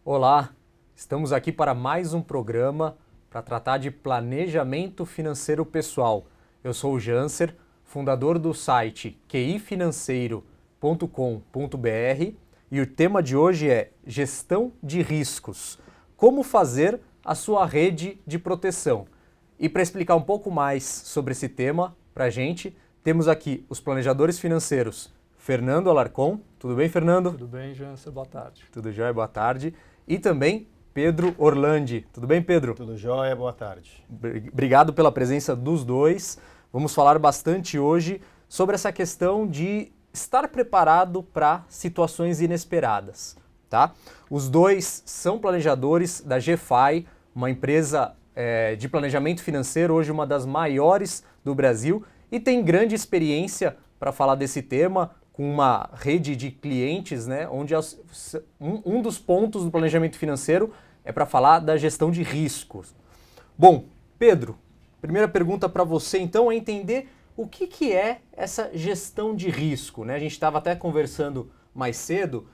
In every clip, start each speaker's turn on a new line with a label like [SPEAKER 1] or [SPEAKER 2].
[SPEAKER 1] Olá, estamos aqui para mais um programa para tratar de planejamento financeiro pessoal. Eu sou o Janser, fundador do site qifinanceiro.com.br e o tema de hoje é gestão de riscos. Como fazer a sua rede de proteção? E para explicar um pouco mais sobre esse tema para a gente, temos aqui os planejadores financeiros Fernando Alarcon. Tudo bem, Fernando?
[SPEAKER 2] Tudo bem, Janser, boa tarde.
[SPEAKER 1] Tudo jóia, boa tarde. E também Pedro Orlandi. Tudo bem, Pedro?
[SPEAKER 3] Tudo jóia, boa tarde.
[SPEAKER 1] Obrigado pela presença dos dois. Vamos falar bastante hoje sobre essa questão de estar preparado para situações inesperadas, tá? Os dois são planejadores da GFI, uma empresa de planejamento financeiro, hoje uma das maiores do Brasil, e tem grande experiência para falar desse tema, com uma rede de clientes, né, onde um dos pontos do planejamento financeiro é para falar da gestão de riscos. Bom, Pedro, primeira pergunta para você então é entender o que é essa gestão de risco, né? A gente estava até conversando mais cedo,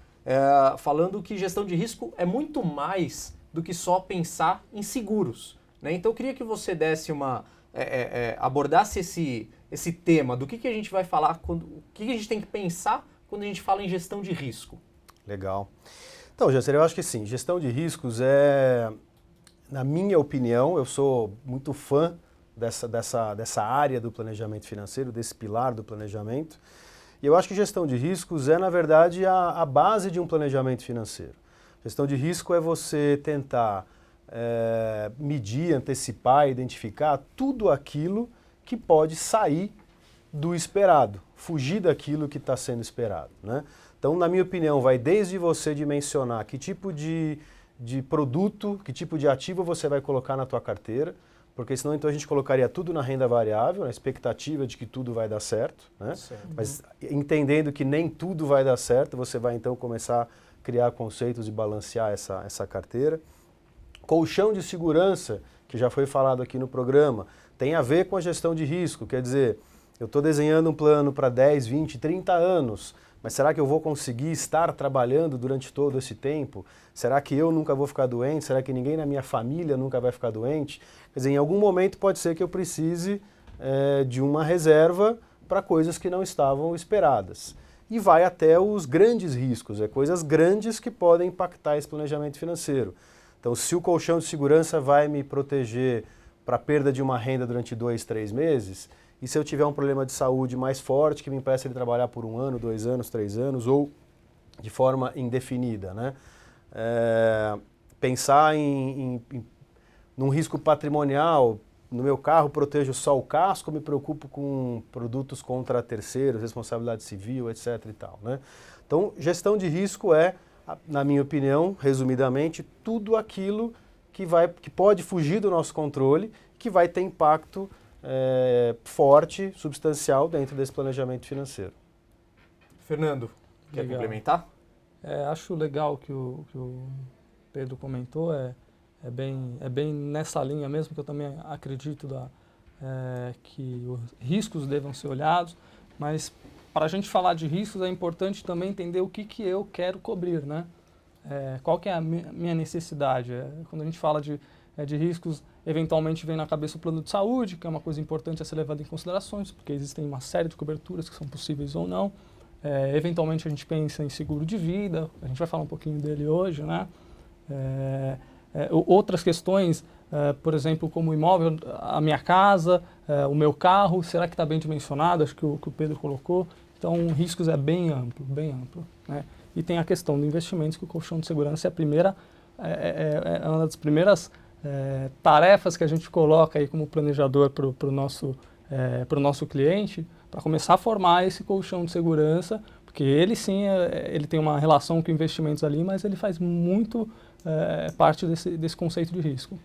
[SPEAKER 1] falando que gestão de risco é muito mais do que só pensar em seguros, né? Então eu queria que você desse abordasse esse tema do que a gente vai falar, o que a gente tem que pensar quando a gente fala em gestão de risco.
[SPEAKER 3] Legal. Então, Janser, eu acho que sim, gestão de riscos na minha opinião, eu sou muito fã dessa área do planejamento financeiro, desse pilar do planejamento, e eu acho que gestão de riscos na verdade, a base de um planejamento financeiro. Gestão de risco é você tentar medir, antecipar, identificar tudo aquilo que pode sair do esperado, fugir daquilo que está sendo esperado, né? Então, na minha opinião, vai desde você dimensionar que tipo de produto, que tipo de ativo você vai colocar na tua carteira, porque senão então a gente colocaria tudo na renda variável, na expectativa de que tudo vai dar certo, né?
[SPEAKER 1] Certo.
[SPEAKER 3] Mas entendendo que nem tudo vai dar certo, você vai então começar a criar conceitos de balancear essa carteira. Colchão de segurança, que já foi falado aqui no programa, tem a ver com a gestão de risco, quer dizer, eu estou desenhando um plano para 10, 20, 30 anos, mas será que eu vou conseguir estar trabalhando durante todo esse tempo? Será que eu nunca vou ficar doente? Será que ninguém na minha família nunca vai ficar doente? Quer dizer, em algum momento pode ser que eu precise de uma reserva para coisas que não estavam esperadas. E vai até os grandes riscos, coisas grandes que podem impactar esse planejamento financeiro. Então, se o colchão de segurança vai me proteger para a perda de uma renda durante 2, 3 meses, e se eu tiver um problema de saúde mais forte que me impeça de trabalhar por 1 ano, 2 anos, 3 anos ou de forma indefinida, né? Pensar num risco patrimonial, no meu carro protejo só o casco, me preocupo com produtos contra terceiros, responsabilidade civil, etc. e tal, né? Então, gestão de risco na minha opinião, resumidamente, tudo aquilo que pode fugir do nosso controle, que vai ter impacto forte, substancial dentro desse planejamento financeiro.
[SPEAKER 1] Fernando, quer
[SPEAKER 2] Legal.
[SPEAKER 1] complementar?
[SPEAKER 2] Acho legal que o Pedro comentou, é bem nessa linha mesmo, que eu também acredito que os riscos devam ser olhados, mas para a gente falar de riscos é importante também entender o que eu quero cobrir, né? Qual que é a minha necessidade? Quando a gente fala de riscos, eventualmente vem na cabeça o plano de saúde, que é uma coisa importante a ser levada em considerações, porque existem uma série de coberturas que são possíveis ou não. Eventualmente a gente pensa em seguro de vida, a gente vai falar um pouquinho dele hoje, né? Outras questões, por exemplo, como o imóvel, a minha casa, o meu carro, será que está bem dimensionado? Acho que o Pedro colocou. Então, riscos é bem amplo, né? E tem a questão do investimentos, que o colchão de segurança é uma das primeiras tarefas que a gente coloca aí como planejador para o nosso cliente, para começar a formar esse colchão de segurança, porque ele sim, ele tem uma relação com investimentos ali, mas ele faz muito parte desse conceito de risco.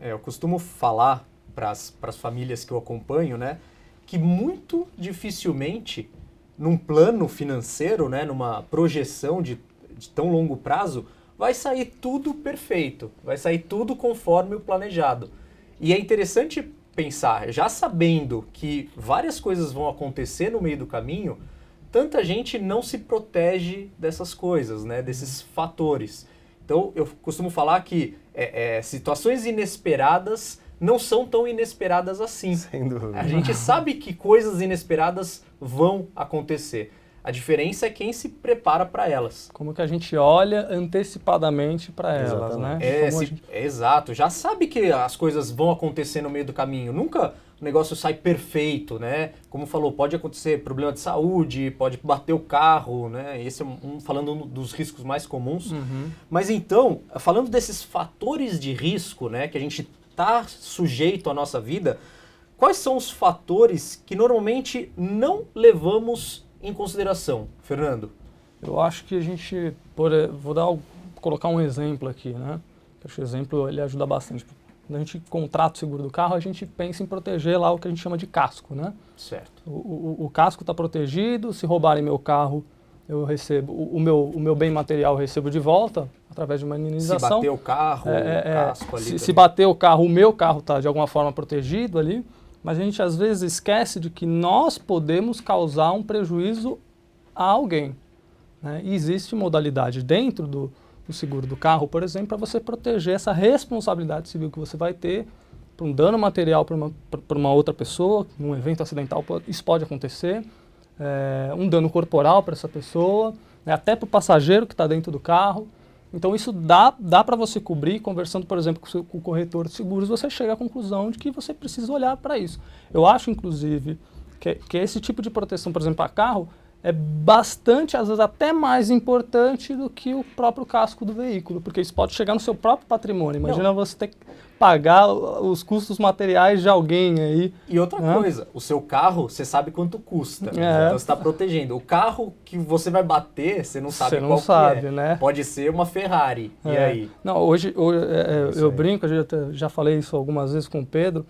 [SPEAKER 1] Eu costumo falar para as famílias que eu acompanho, né, que muito dificilmente num plano financeiro, né, numa projeção de tão longo prazo, vai sair tudo perfeito, vai sair tudo conforme o planejado. E é interessante pensar, já sabendo que várias coisas vão acontecer no meio do caminho, tanta gente não se protege dessas coisas, né, desses fatores. Então, eu costumo falar que situações inesperadas não são tão inesperadas assim.
[SPEAKER 3] Sem dúvida.
[SPEAKER 1] A gente sabe que coisas inesperadas vão acontecer. A diferença é quem se prepara para elas.
[SPEAKER 2] Como que a gente olha antecipadamente para elas, né?
[SPEAKER 1] Exato. Já sabe que as coisas vão acontecer no meio do caminho. Nunca o negócio sai perfeito, né? Como falou, pode acontecer problema de saúde, pode bater o carro, né? Esse é falando dos riscos mais comuns.
[SPEAKER 2] Uhum.
[SPEAKER 1] Mas então, falando desses fatores de risco, né, que a gente está sujeito à nossa vida, quais são os fatores que normalmente não levamos em consideração, Fernando?
[SPEAKER 2] Eu acho que a gente, colocar um exemplo aqui, né? Acho que o exemplo ele ajuda bastante. Quando a gente contrata o seguro do carro, a gente pensa em proteger lá o que a gente chama de casco, né?
[SPEAKER 1] Certo.
[SPEAKER 2] O casco está protegido, se roubarem meu carro, eu recebo, o meu bem material eu recebo de volta através de uma indenização.
[SPEAKER 1] Se bater o carro, o casco ali.
[SPEAKER 2] Se bater o carro, o meu carro está de alguma forma protegido ali, mas a gente às vezes esquece de que nós podemos causar um prejuízo a alguém, né? E existe modalidade dentro do seguro do carro, por exemplo, para você proteger essa responsabilidade civil que você vai ter por um dano material para uma outra pessoa, num evento acidental, isso pode acontecer, um dano corporal para essa pessoa, né, até para o passageiro que está dentro do carro. Então isso dá para você cobrir, conversando, por exemplo, com o corretor de seguros, você chega à conclusão de que você precisa olhar para isso. Eu acho, inclusive, que esse tipo de proteção, por exemplo, para carro, é bastante, às vezes até mais importante do que o próprio casco do veículo, porque isso pode chegar no seu próprio patrimônio. Imagina você ter que pagar os custos materiais de alguém aí.
[SPEAKER 1] E outra coisa, o seu carro, você sabe quanto custa, então você está protegendo. O carro que você vai bater, você não sabe qual que é.
[SPEAKER 2] Né?
[SPEAKER 1] Pode ser uma Ferrari, e aí?
[SPEAKER 2] Não, hoje eu brinco, eu já falei isso algumas vezes com o Pedro,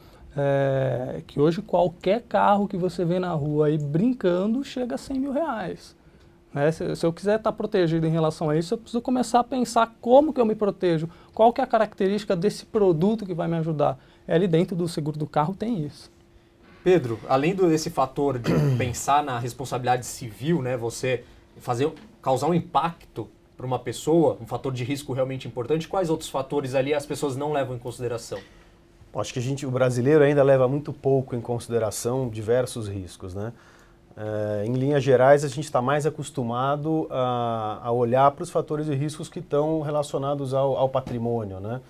[SPEAKER 2] que hoje qualquer carro que você vê na rua aí brincando chega a 100 mil reais. Né? Se eu quiser estar protegido em relação a isso, eu preciso começar a pensar como que eu me protejo, qual que é a característica desse produto que vai me ajudar. Ali dentro do seguro do carro tem isso.
[SPEAKER 1] Pedro, além desse fator de pensar na responsabilidade civil, né, você causar um impacto para uma pessoa, um fator de risco realmente importante, quais outros fatores ali as pessoas não levam em consideração?
[SPEAKER 3] Acho que o brasileiro ainda leva muito pouco em consideração diversos riscos, né? Em linhas gerais, a gente está mais acostumado a olhar para os fatores de riscos que estão relacionados ao patrimônio, né?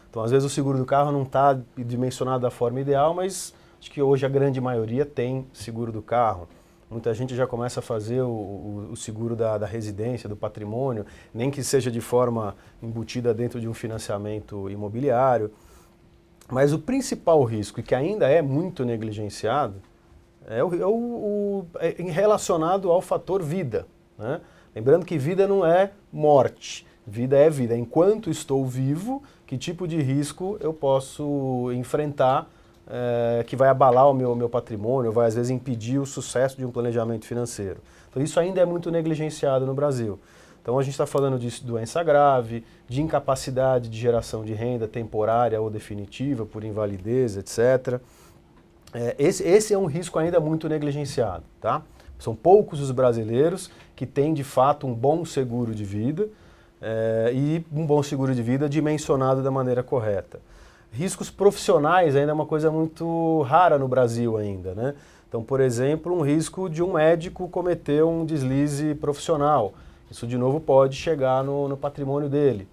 [SPEAKER 3] Então, às vezes o seguro do carro não está dimensionado da forma ideal, mas acho que hoje a grande maioria tem seguro do carro. Muita gente já começa a fazer o seguro da residência, do patrimônio, nem que seja de forma embutida dentro de um financiamento imobiliário. Mas o principal risco, e que ainda é muito negligenciado, é relacionado ao fator vida, né? Lembrando que vida não é morte, vida é vida. Enquanto estou vivo, que tipo de risco eu posso enfrentar que vai abalar o meu patrimônio, vai às vezes impedir o sucesso de um planejamento financeiro. Então isso ainda é muito negligenciado no Brasil. Então a gente está falando de doença grave, de incapacidade de geração de renda temporária ou definitiva por invalidez, etc. Esse é um risco ainda muito negligenciado, tá? São poucos os brasileiros que têm de fato um bom seguro de vida e um bom seguro de vida dimensionado da maneira correta. Riscos profissionais ainda é uma coisa muito rara no Brasil ainda, né? Então, por exemplo, um risco de um médico cometer um deslize profissional. Isso, de novo, pode chegar no patrimônio dele.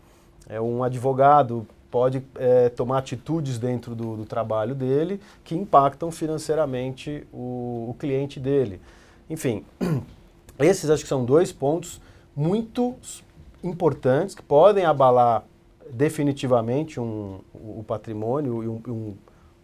[SPEAKER 3] Um advogado pode tomar atitudes dentro do trabalho dele que impactam financeiramente o cliente dele. Enfim, esses acho que são dois pontos muito importantes que podem abalar definitivamente o patrimônio e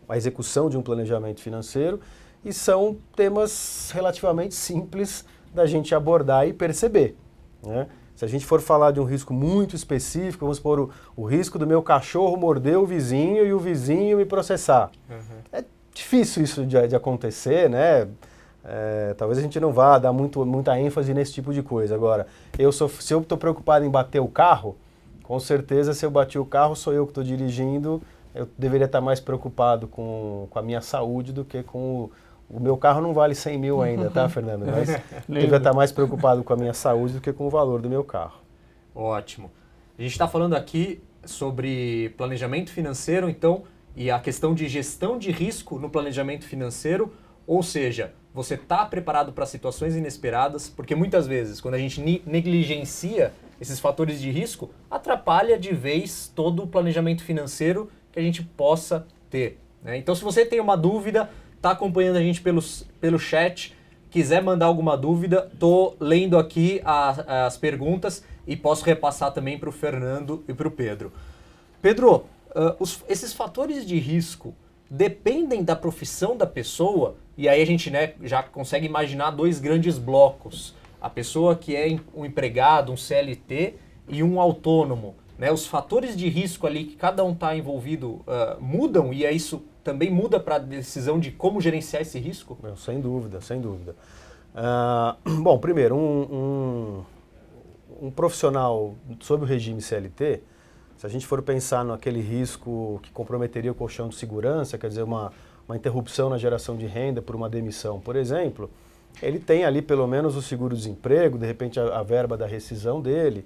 [SPEAKER 3] a execução de um planejamento financeiro, e são temas relativamente simples da gente abordar e perceber, né? Se a gente for falar de um risco muito específico, vamos supor o risco do meu cachorro morder o vizinho e o vizinho me processar. Uhum. É difícil isso de acontecer, né? Talvez a gente não vá dar muita ênfase nesse tipo de coisa. Agora, se eu estou preocupado em bater o carro, com certeza se eu bati o carro, sou eu que estou dirigindo, eu deveria estar mais preocupado com a minha saúde do que com o meu carro. Não vale 100 mil ainda, tá, Fernando? Mas eu deveria estar mais preocupado com a minha saúde do que com o valor do meu carro.
[SPEAKER 1] Ótimo. A gente está falando aqui sobre planejamento financeiro, então, e a questão de gestão de risco no planejamento financeiro, ou seja, você está preparado para situações inesperadas, porque muitas vezes, quando a gente negligencia esses fatores de risco, atrapalha de vez todo o planejamento financeiro que a gente possa ter, né? Então, se você tem uma dúvida, está acompanhando a gente pelo chat, quiser mandar alguma dúvida, estou lendo aqui as perguntas e posso repassar também para o Fernando e para o Pedro. Pedro, esses fatores de risco dependem da profissão da pessoa, e aí a gente, né, já consegue imaginar dois grandes blocos. A pessoa que é um empregado, um CLT e um autônomo, né? Os fatores de risco ali que cada um está envolvido mudam, e isso também muda para a decisão de como gerenciar esse risco?
[SPEAKER 3] Sem dúvida, sem dúvida. Bom, primeiro, um profissional sob o regime CLT, se a gente for pensar naquele risco que comprometeria o colchão de segurança, quer dizer, uma interrupção na geração de renda por uma demissão, por exemplo, ele tem ali pelo menos o seguro-desemprego, de repente a verba da rescisão dele.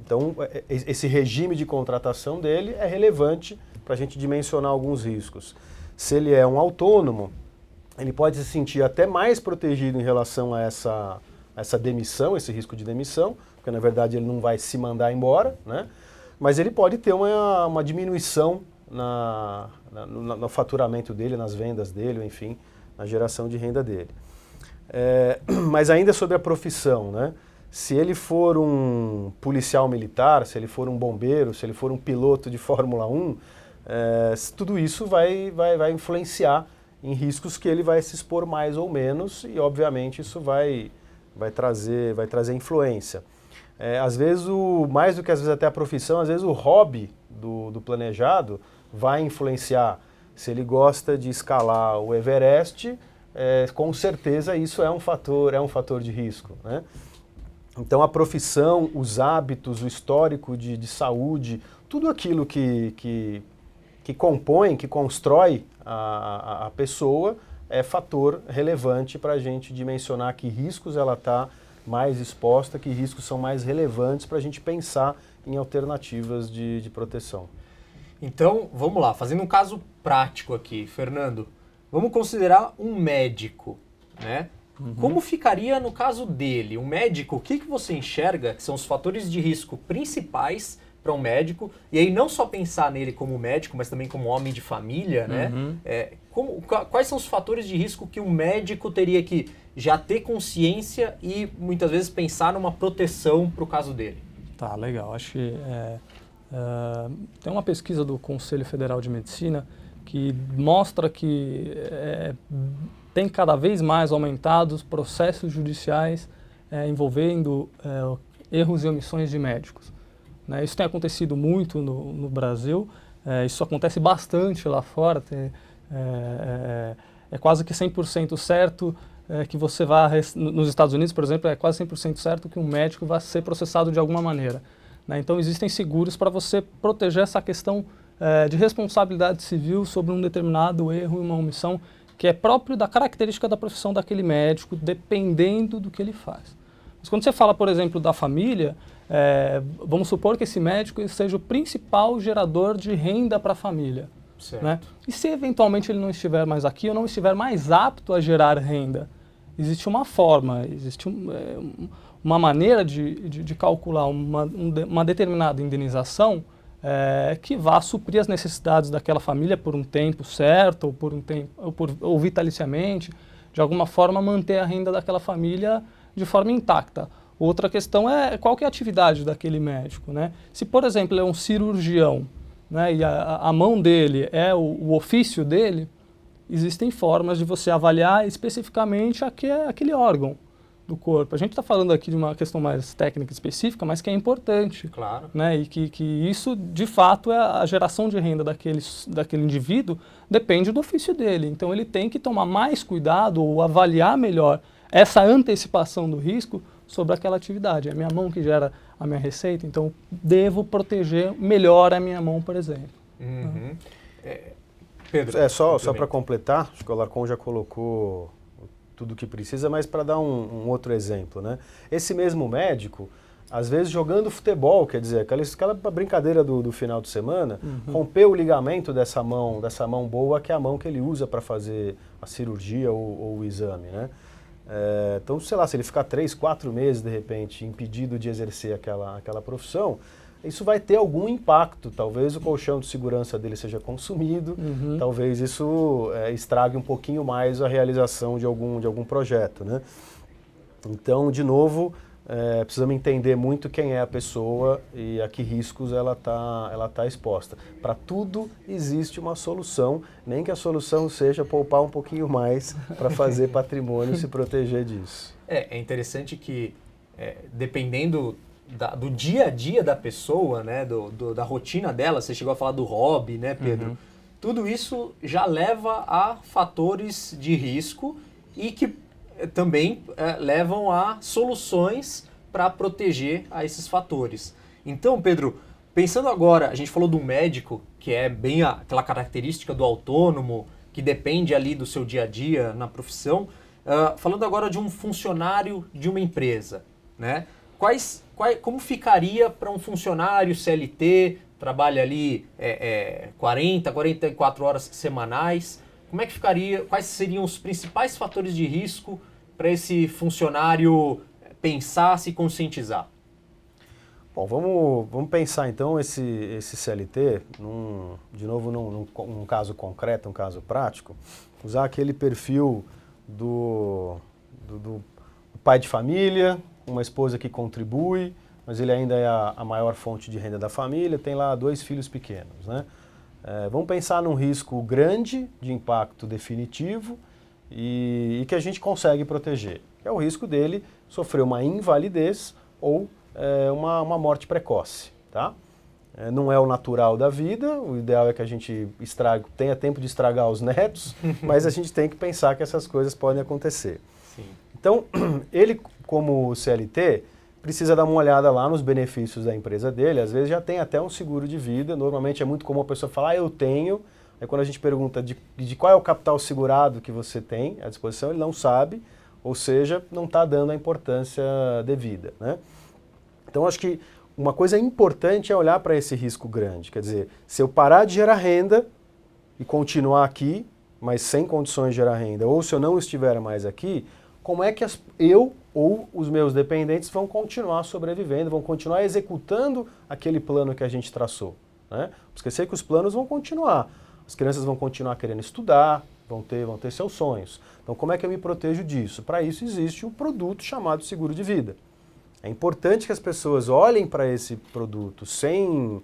[SPEAKER 3] Então, esse regime de contratação dele é relevante para a gente dimensionar alguns riscos. Se ele é um autônomo, ele pode se sentir até mais protegido em relação a essa demissão, esse risco de demissão, porque na verdade ele não vai se mandar embora, né? Mas ele pode ter uma diminuição no faturamento dele, nas vendas dele, enfim, na geração de renda dele. Mas ainda sobre a profissão, né? Se ele for um policial militar, se ele for um bombeiro, se ele for um piloto de Fórmula 1, tudo isso vai influenciar em riscos que ele vai se expor mais ou menos, e obviamente isso vai trazer influência. Às vezes, mais do que às vezes até a profissão, às vezes o hobby do planejado vai influenciar. Se ele gosta de escalar o Everest, com certeza isso é um fator de risco, né? Então a profissão, os hábitos, o histórico de saúde, tudo aquilo que compõe, que constrói a pessoa, é fator relevante para a gente dimensionar que riscos ela está mais exposta, que riscos são mais relevantes para a gente pensar em alternativas de proteção.
[SPEAKER 1] Então, vamos lá, fazendo um caso prático aqui, Fernando, vamos considerar um médico, né? Uhum. Como ficaria no caso dele? Um médico, o que você enxerga que são os fatores de risco principais para um médico? E aí não só pensar nele como médico, mas também como homem de família, né? Quais são os fatores de risco que um médico teria que já ter consciência e muitas vezes pensar numa proteção para o caso dele?
[SPEAKER 2] Tá, legal. Acho que tem uma pesquisa do Conselho Federal de Medicina que mostra que tem cada vez mais aumentado os processos judiciais envolvendo erros e omissões de médicos, né? Isso tem acontecido muito no Brasil, isso acontece bastante lá fora, é quase que 100% certo que você vai, nos Estados Unidos, por exemplo, é quase 100% certo que um médico vai ser processado de alguma maneira, né? Então existem seguros para você proteger essa questão de responsabilidade civil sobre um determinado erro e uma omissão que é próprio da característica da profissão daquele médico, dependendo do que ele faz. Mas quando você fala, por exemplo, da família, vamos supor que esse médico seja o principal gerador de renda para a família, né? E se eventualmente ele não estiver mais aqui ou não estiver mais apto a gerar renda, existe uma forma, existe uma maneira de calcular uma determinada indenização que vá suprir as necessidades daquela família por um tempo certo, ou vitaliciamente, de alguma forma manter a renda daquela família de forma intacta. Outra questão é qual que é a atividade daquele médico, né? Se, por exemplo, ele é um cirurgião, né, e a mão dele é o ofício dele, existem formas de você avaliar especificamente aquele órgão do corpo. A gente está falando aqui de uma questão mais técnica específica, mas que é importante.
[SPEAKER 1] Claro.
[SPEAKER 2] Né? E que isso, de fato, a geração de renda daquele indivíduo depende do ofício dele. Então, ele tem que tomar mais cuidado ou avaliar melhor essa antecipação do risco sobre aquela atividade. É a minha mão que gera a minha receita, então devo proteger melhor a minha mão, por exemplo.
[SPEAKER 1] Uhum. Pedro,
[SPEAKER 3] só para completar, acho que o Alarcon já colocou tudo o que precisa, mas para dar um outro exemplo, né? Esse mesmo médico, às vezes jogando futebol, quer dizer, aquela brincadeira do final de semana, rompeu o ligamento dessa mão boa, que é a mão que ele usa para fazer a cirurgia ou o exame, né? Então, sei lá, se ele ficar 3, 4 meses, de repente, impedido de exercer aquela profissão, isso vai ter algum impacto. Talvez o colchão de segurança dele seja consumido, talvez isso estrague um pouquinho mais a realização de algum projeto, né? Então, de novo, precisamos entender muito quem é a pessoa e a que riscos ela tá exposta. Para tudo existe uma solução, nem que a solução seja poupar um pouquinho mais para fazer patrimônio e se proteger disso.
[SPEAKER 1] É interessante que, dependendo do dia a dia da pessoa, né, da rotina dela, você chegou a falar do hobby, né, Pedro? Tudo isso já leva a fatores de risco e que também levam a soluções para proteger a esses fatores. Então, Pedro, pensando agora, a gente falou do médico, que é bem aquela característica do autônomo, que depende ali do seu dia a dia na profissão. Falando agora de um funcionário de uma empresa, né? Como ficaria para um funcionário CLT, trabalha ali 44 horas semanais, como é que ficaria, quais seriam os principais fatores de risco para esse funcionário pensar, se conscientizar?
[SPEAKER 3] Bom, vamos pensar então esse CLT, de novo num caso concreto, um caso prático, usar aquele perfil do pai de família, uma esposa que contribui, mas ele ainda é a maior fonte de renda da família, tem lá 2 filhos pequenos, né? Vamos pensar num risco grande de impacto definitivo e que a gente consegue proteger, que é o risco dele sofrer uma invalidez ou uma morte precoce, tá? Não é o natural da vida, o ideal é que a gente tenha tempo de estragar os netos, mas a gente tem que pensar que essas coisas podem acontecer.
[SPEAKER 1] Sim.
[SPEAKER 3] Então, ele como CLT precisa dar uma olhada lá nos benefícios da empresa dele, às vezes já tem até um seguro de vida, normalmente é muito comum a pessoa falar, eu tenho, aí quando a gente pergunta de qual é o capital segurado que você tem à disposição, ele não sabe, ou seja, não está dando a importância devida, né? Então, acho que uma coisa importante é olhar para esse risco grande, quer dizer, se eu parar de gerar renda e continuar aqui, mas sem condições de gerar renda, ou se eu não estiver mais aqui, como é que eu ou os meus dependentes vão continuar sobrevivendo, vão continuar executando aquele plano que a gente traçou, né? Esquecer que os planos vão continuar, as crianças vão continuar querendo estudar, vão ter seus sonhos. Então, como é que eu me protejo disso? Para isso existe um produto chamado seguro de vida. É importante que as pessoas olhem para esse produto sem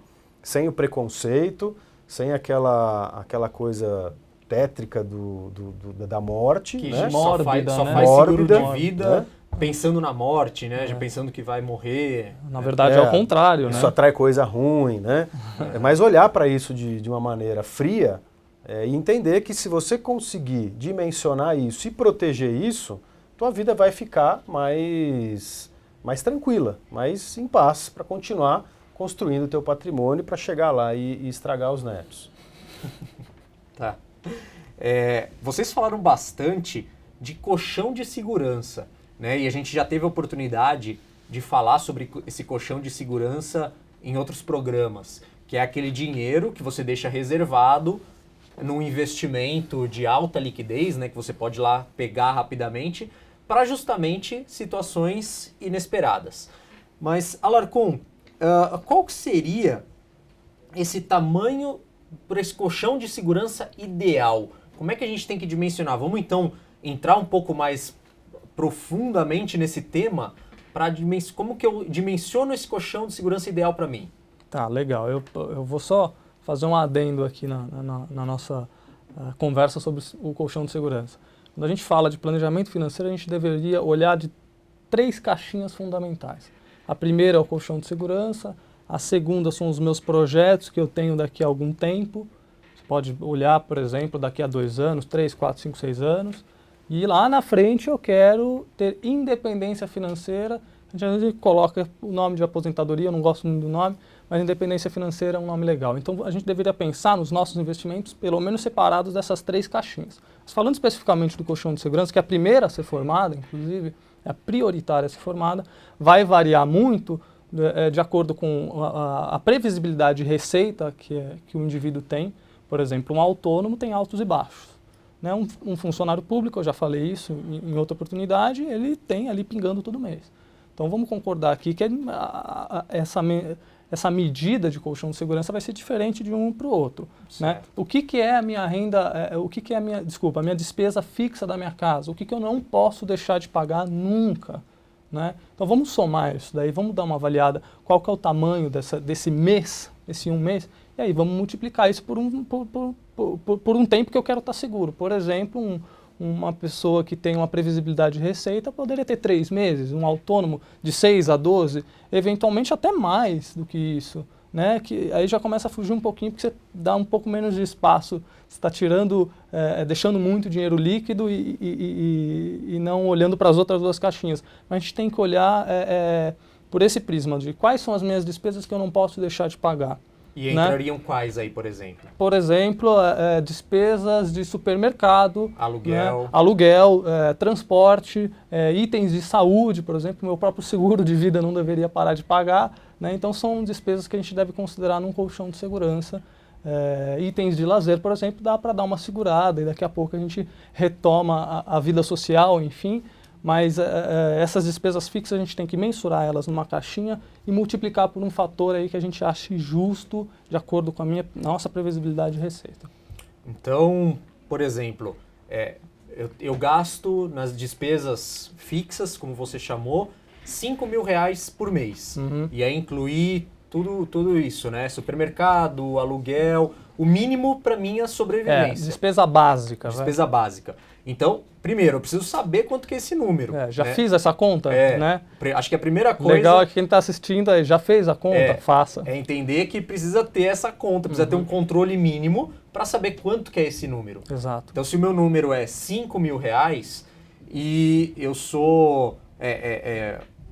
[SPEAKER 3] o preconceito, sem aquela coisa tétrica da morte,
[SPEAKER 1] que
[SPEAKER 3] né?
[SPEAKER 1] só faz seguro de vida, né? Pensando na morte, né? Já pensando que vai morrer.
[SPEAKER 2] Na verdade é o contrário, né?
[SPEAKER 3] Isso atrai coisa ruim, né? Mas olhar para isso de uma maneira fria e entender que se você conseguir dimensionar isso e proteger isso, tua vida vai ficar mais tranquila, mais em paz para continuar construindo o teu patrimônio para chegar lá e estragar os netos.
[SPEAKER 1] Tá. Vocês falaram bastante de colchão de segurança, né? E a gente já teve a oportunidade de falar sobre esse colchão de segurança em outros programas, que é aquele dinheiro que você deixa reservado num investimento de alta liquidez, né? Que você pode ir lá pegar rapidamente, para justamente situações inesperadas. Mas, Alarcon, qual que seria esse tamanho para esse colchão de segurança ideal? Como é que a gente tem que dimensionar? Vamos então entrar um pouco mais profundamente nesse tema, como que eu dimensiono esse colchão de segurança ideal para mim?
[SPEAKER 2] Tá, legal. Eu vou só fazer um adendo aqui na nossa conversa sobre o colchão de segurança. Quando a gente fala de planejamento financeiro, a gente deveria olhar de 3 caixinhas fundamentais. A primeira é o colchão de segurança, a segunda são os meus projetos que eu tenho daqui a algum tempo. Você pode olhar, por exemplo, daqui a 2 anos, 3, 4, 5, 6 anos. E lá na frente eu quero ter independência financeira. A gente coloca o nome de aposentadoria, eu não gosto muito do nome, mas independência financeira é um nome legal. Então a gente deveria pensar nos nossos investimentos, pelo menos separados dessas 3 caixinhas. Mas falando especificamente do colchão de segurança, que é a primeira a ser formada, inclusive, é a prioritária a ser formada, vai variar muito de acordo com a previsibilidade de receita que o indivíduo tem. Por exemplo, um autônomo tem altos e baixos. Né? Um funcionário público, eu já falei isso em outra oportunidade, ele tem ali pingando todo mês. Então vamos concordar aqui que essa medida de colchão de segurança vai ser diferente de um para o outro. Né? O que é a minha renda, o que é a minha despesa fixa da minha casa? O que eu não posso deixar de pagar nunca? Né? Então vamos somar isso daí, vamos dar uma avaliada qual que é o tamanho desse mês, esse um mês, e aí vamos multiplicar isso por um tempo que eu quero estar seguro. Por exemplo, uma pessoa que tem uma previsibilidade de receita poderia ter 3 meses, um autônomo de 6 a 12, eventualmente até mais do que isso. Né? Que aí já começa a fugir um pouquinho, porque você dá um pouco menos de espaço, você está tirando, deixando muito dinheiro líquido e não olhando para as outras 2 caixinhas. Mas a gente tem que olhar por esse prisma de quais são as minhas despesas que eu não posso deixar de pagar.
[SPEAKER 1] E entrariam quais aí, por exemplo?
[SPEAKER 2] Por exemplo, despesas de supermercado,
[SPEAKER 1] aluguel,
[SPEAKER 2] né? Aluguel, transporte, itens de saúde, por exemplo, meu próprio seguro de vida não deveria parar de pagar. Né? Então são despesas que a gente deve considerar num colchão de segurança. Itens de lazer, por exemplo, dá para dar uma segurada e daqui a pouco a gente retoma a vida social, enfim. Mas essas despesas fixas a gente tem que mensurar elas numa caixinha e multiplicar por um fator aí que a gente ache justo de acordo com a nossa previsibilidade de receita.
[SPEAKER 1] Então, por exemplo, eu gasto nas despesas fixas, como você chamou, R$5.000 por mês.
[SPEAKER 2] Uhum.
[SPEAKER 1] E aí incluir tudo isso, né? Supermercado, aluguel, o mínimo para minha sobrevivência.
[SPEAKER 2] Despesa básica.
[SPEAKER 1] Despesa básica. Então, primeiro, eu preciso saber quanto que é esse número.
[SPEAKER 2] Já fiz essa conta, né?
[SPEAKER 1] Acho que a primeira coisa...
[SPEAKER 2] Legal é que quem está assistindo aí já fez a conta, faça.
[SPEAKER 1] É entender que precisa ter essa conta, precisa ter um controle mínimo para saber quanto que é esse número.
[SPEAKER 2] Exato.
[SPEAKER 1] Então, se o meu número é R$5.000 e eu sou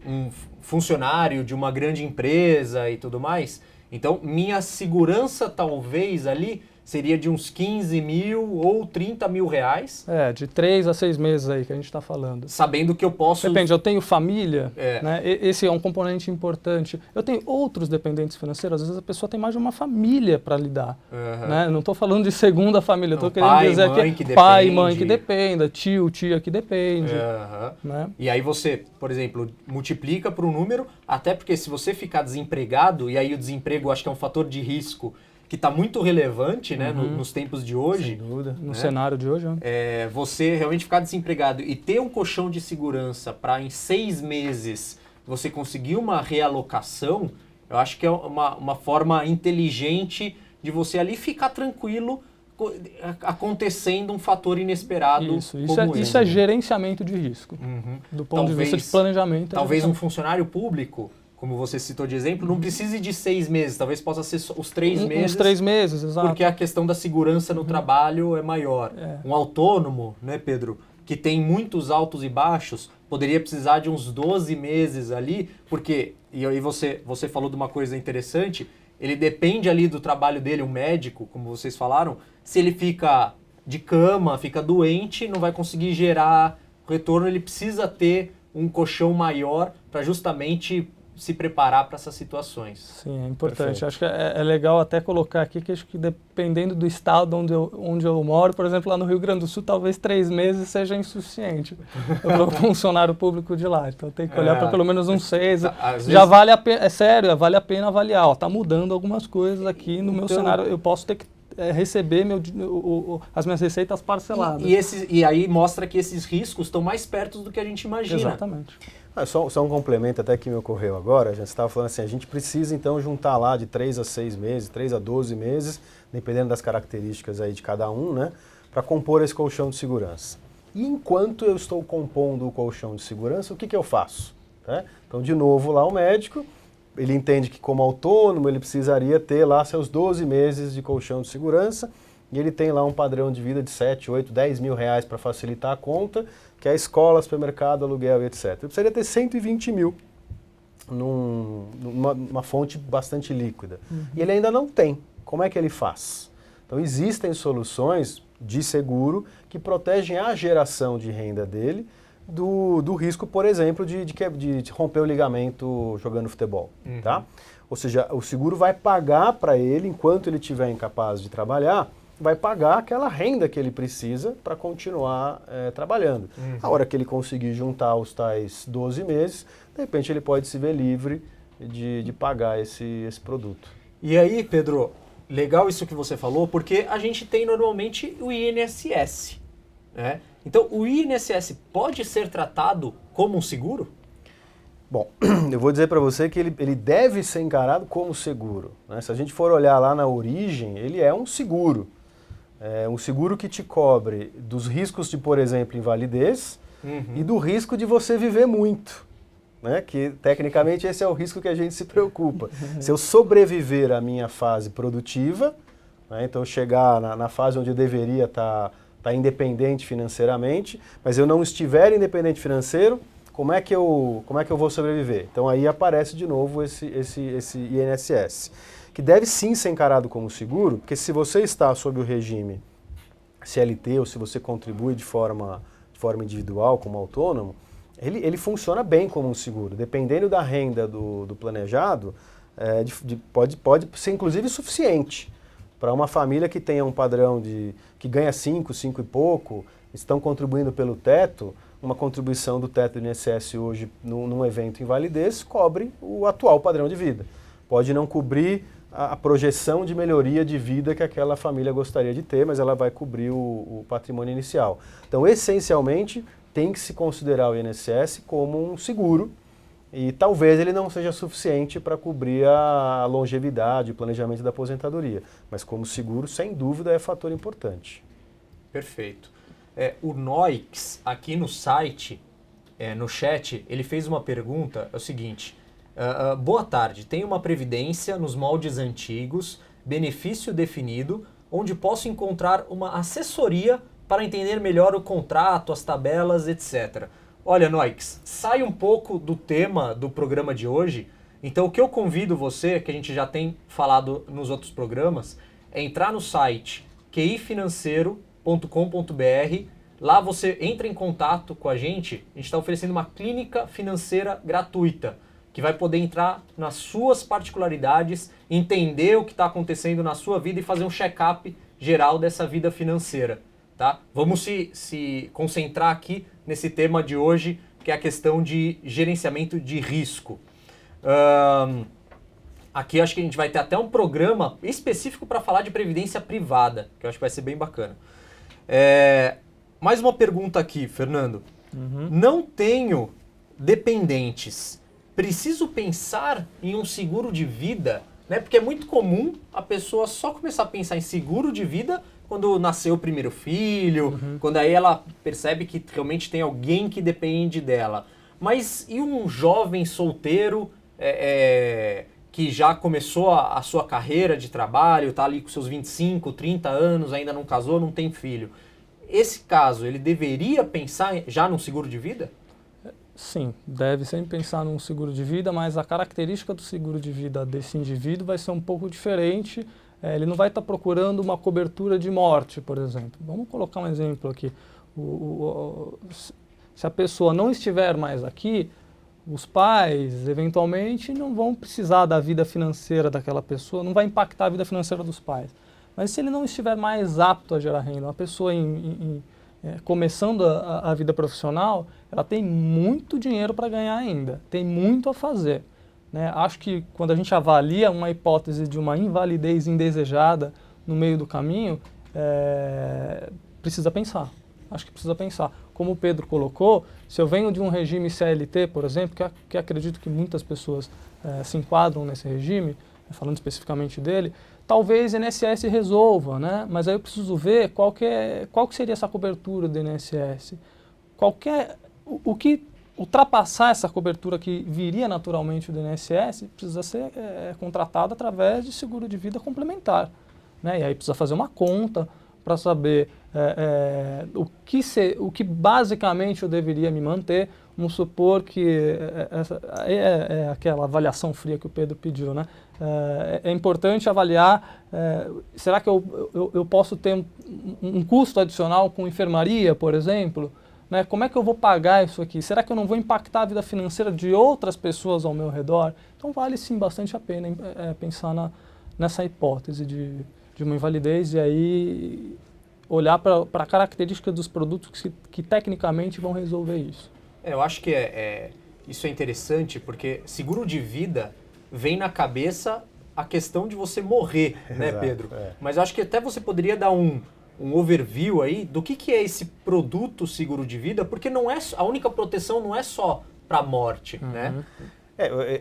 [SPEAKER 1] um funcionário de uma grande empresa e tudo mais, então minha segurança talvez ali seria de uns 15 mil ou 30 mil reais.
[SPEAKER 2] De 3 a 6 meses aí que a gente está falando.
[SPEAKER 1] Sabendo que eu posso...
[SPEAKER 2] Depende, eu tenho família, né? Esse é um componente importante. Eu tenho outros dependentes financeiros, às vezes a pessoa tem mais de uma família para lidar. Né? Não estou falando de segunda família, estou querendo dizer que pai e mãe que dependa, tio, tia que depende. Né?
[SPEAKER 1] E aí você, por exemplo, multiplica por um número, até porque se você ficar desempregado, e aí o desemprego acho que é um fator de risco que está muito relevante, né, nos tempos de hoje.
[SPEAKER 2] Sem dúvida. No cenário de hoje.
[SPEAKER 1] Você realmente ficar desempregado e ter um colchão de segurança para em 6 meses você conseguir uma realocação, eu acho que é uma forma inteligente de você ali ficar tranquilo acontecendo um fator inesperado.
[SPEAKER 2] Isso é gerenciamento de risco, do ponto de vista de planejamento.
[SPEAKER 1] Talvez um funcionário público, como você citou de exemplo, não precise de 6 meses, talvez possa ser os 3 meses.
[SPEAKER 2] Uns 3 meses, exato.
[SPEAKER 1] Porque a questão da segurança no trabalho é maior. Um autônomo, né, Pedro, que tem muitos altos e baixos, poderia precisar de uns 12 meses ali, porque, e aí você falou de uma coisa interessante, ele depende ali do trabalho dele, um médico, como vocês falaram, se ele fica de cama, fica doente, não vai conseguir gerar retorno, ele precisa ter um colchão maior para justamente se preparar para essas situações.
[SPEAKER 2] Sim, é importante. Perfeito. Acho que é legal até colocar aqui que acho que dependendo do estado onde eu moro, por exemplo, lá no Rio Grande do Sul, talvez 3 meses seja insuficiente para o funcionário público de lá. Então tem que olhar para pelo menos uns 6. Já vale a pena, sério, vale a pena avaliar. Está mudando algumas coisas aqui no meu cenário. Eu posso ter que receber as minhas receitas parceladas.
[SPEAKER 1] E aí mostra que esses riscos estão mais perto do que a gente imagina.
[SPEAKER 2] Exatamente.
[SPEAKER 3] Só um complemento até que me ocorreu agora, a gente estava falando assim, a gente precisa então juntar lá de 3 a 6 meses, 3 a 12 meses, dependendo das características aí de cada um, né, para compor esse colchão de segurança. E enquanto eu estou compondo o colchão de segurança, o que eu faço? Então, de novo, lá o médico, ele entende que como autônomo ele precisaria ter lá seus 12 meses de colchão de segurança, e ele tem lá um padrão de vida de 7, 8, 10 mil reais para facilitar a conta, que é escola, supermercado, aluguel e etc. Eu precisaria ter 120 mil numa fonte bastante líquida. E ele ainda não tem. Como é que ele faz? Então existem soluções de seguro que protegem a geração de renda dele do risco, por exemplo, de romper o ligamento jogando futebol, tá? Ou seja, o seguro vai pagar para ele, enquanto ele estiver incapaz de trabalhar, vai pagar aquela renda que ele precisa para continuar trabalhando. A hora que ele conseguir juntar os tais 12 meses, de repente ele pode se ver livre de pagar esse produto.
[SPEAKER 1] E aí, Pedro, legal isso que você falou, porque a gente tem normalmente o INSS, né? Então, o INSS pode ser tratado como um seguro?
[SPEAKER 3] Bom, eu vou dizer para você que ele deve ser encarado como seguro, né? Se a gente for olhar lá na origem, ele é um seguro. É um seguro que te cobre dos riscos de, por exemplo, invalidez e do risco de você viver muito, né? Que tecnicamente esse é o risco que a gente se preocupa. Se eu sobreviver à minha fase produtiva, né? Então chegar na fase onde eu deveria estar independente financeiramente, mas eu não estiver independente financeiro, como é que eu vou sobreviver? Então aí aparece de novo esse INSS, que deve sim ser encarado como seguro, porque se você está sob o regime CLT ou se você contribui de forma individual, como autônomo, ele funciona bem como um seguro. Dependendo da renda do planejado, pode ser inclusive suficiente para uma família que tenha um padrão que ganha 5 e pouco, estão contribuindo pelo teto. Uma contribuição do teto do INSS hoje num evento invalidez cobre o atual padrão de vida. Pode não cobrir a projeção de melhoria de vida que aquela família gostaria de ter, mas ela vai cobrir o patrimônio inicial. Então, essencialmente, tem que se considerar o INSS como um seguro e talvez ele não seja suficiente para cobrir a longevidade, o planejamento da aposentadoria. Mas como seguro, sem dúvida, é fator importante.
[SPEAKER 1] Perfeito. O Noix, aqui no site, no chat, ele fez uma pergunta, é o seguinte: boa tarde, tenho uma previdência nos moldes antigos, benefício definido, onde posso encontrar uma assessoria para entender melhor o contrato, as tabelas, etc. Olha, Noix, sai um pouco do tema do programa de hoje, então o que eu convido você, que a gente já tem falado nos outros programas, é entrar no site qifinanceiro.com.br. Lá você entra em contato com a gente está oferecendo uma clínica financeira gratuita, que vai poder entrar nas suas particularidades, entender o que está acontecendo na sua vida e fazer um check-up geral dessa vida financeira. Tá? Vamos se concentrar aqui nesse tema de hoje, que é a questão de gerenciamento de risco. Aqui acho que a gente vai ter até um programa específico para falar de previdência privada, que eu acho que vai ser bem bacana. Mais uma pergunta aqui, Fernando. Não tenho dependentes. Preciso pensar em um seguro de vida? Né? Porque é muito comum a pessoa só começar a pensar em seguro de vida quando nasceu o primeiro filho, quando aí ela percebe que realmente tem alguém que depende dela. Mas e um jovem solteiro que já começou a sua carreira de trabalho, está ali com seus 25, 30 anos, ainda não casou, não tem filho? Esse caso, ele deveria pensar já num seguro de vida?
[SPEAKER 2] Sim, deve sempre pensar num seguro de vida, mas a característica do seguro de vida desse indivíduo vai ser um pouco diferente. Ele não vai estar procurando uma cobertura de morte, por exemplo. Vamos colocar um exemplo aqui. Se a pessoa não estiver mais aqui, os pais, eventualmente, não vão precisar da vida financeira daquela pessoa, não vai impactar a vida financeira dos pais. Mas se ele não estiver mais apto a gerar renda, uma pessoa começando a vida profissional, ela tem muito dinheiro para ganhar ainda, tem muito a fazer. Né? Acho que quando a gente avalia uma hipótese de uma invalidez indesejada no meio do caminho, precisa pensar. Acho que precisa pensar. Como o Pedro colocou, se eu venho de um regime CLT, por exemplo, que acredito que muitas pessoas se enquadram nesse regime, falando especificamente dele, talvez o INSS resolva, né? Mas aí eu preciso ver qual que seria essa cobertura do INSS. O que ultrapassar essa cobertura que viria naturalmente do INSS precisa ser contratado através de seguro de vida complementar. Né? E aí precisa fazer uma conta para saber o que basicamente eu deveria me manter. Vamos supor que aquela avaliação fria que o Pedro pediu, né? É importante avaliar, será que eu posso ter um custo adicional com enfermaria, por exemplo? né? Como é que eu vou pagar isso aqui? Será que eu não vou impactar a vida financeira de outras pessoas ao meu redor? Então vale sim bastante a pena pensar nessa hipótese de uma invalidez e aí olhar para a característica dos produtos que tecnicamente vão resolver isso.
[SPEAKER 1] Eu acho que isso é interessante porque seguro de vida vem na cabeça a questão de você morrer, né,
[SPEAKER 3] Exato,
[SPEAKER 1] Pedro? Mas eu acho que até você poderia dar um overview aí do que é esse produto seguro de vida, porque não é a única proteção não é só para a morte, né?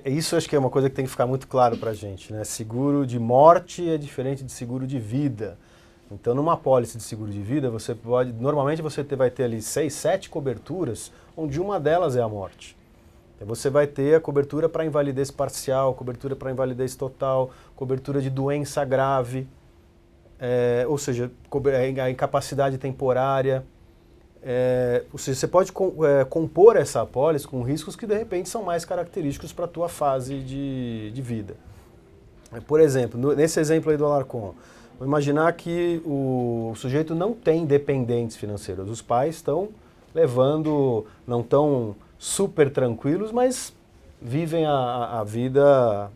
[SPEAKER 3] Isso acho que é uma coisa que tem que ficar muito claro para a gente, né? Seguro de morte é diferente de seguro de vida. Então, numa apólice de seguro de vida, normalmente você vai ter ali 6, 7 coberturas, onde uma delas é a morte. Então, você vai ter a cobertura para invalidez parcial, cobertura para invalidez total, cobertura de doença grave, ou seja, a incapacidade temporária. Ou seja, você pode compor essa apólice com riscos que de repente são mais característicos para a tua fase de vida. Por exemplo, nesse exemplo aí do Alarcon, vou imaginar que o sujeito não tem dependentes financeiros. Os pais estão não estão super tranquilos, mas vivem a vida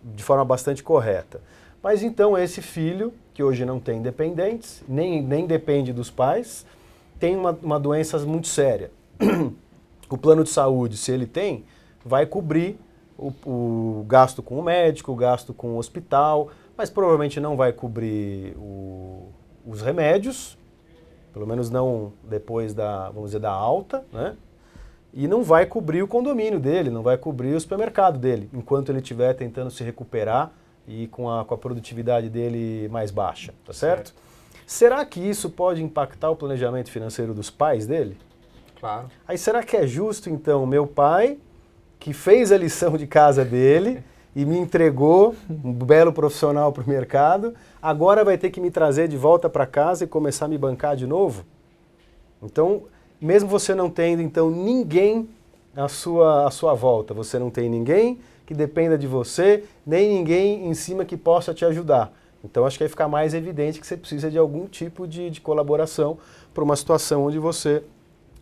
[SPEAKER 3] de forma bastante correta. Mas então esse filho, que hoje não tem dependentes, nem depende dos pais, tem uma doença muito séria. O plano de saúde, se ele tem, vai cobrir o gasto com o médico, o gasto com o hospital, mas provavelmente não vai cobrir os remédios, pelo menos não depois vamos dizer, da alta, né? E não vai cobrir o condomínio dele, não vai cobrir o supermercado dele, enquanto ele estiver tentando se recuperar e com a produtividade dele mais baixa, tá certo? Será que isso pode impactar o planejamento financeiro dos pais dele?
[SPEAKER 1] Claro.
[SPEAKER 3] Aí será que é justo, então, meu pai, que fez a lição de casa dele e me entregou um belo profissional para o mercado, agora vai ter que me trazer de volta para casa e começar a me bancar de novo? Então, mesmo você não tendo, então, ninguém à sua volta, você não tem ninguém que dependa de você, nem ninguém em cima que possa te ajudar. Então, acho que aí fica mais evidente que você precisa de algum tipo de colaboração para uma situação onde você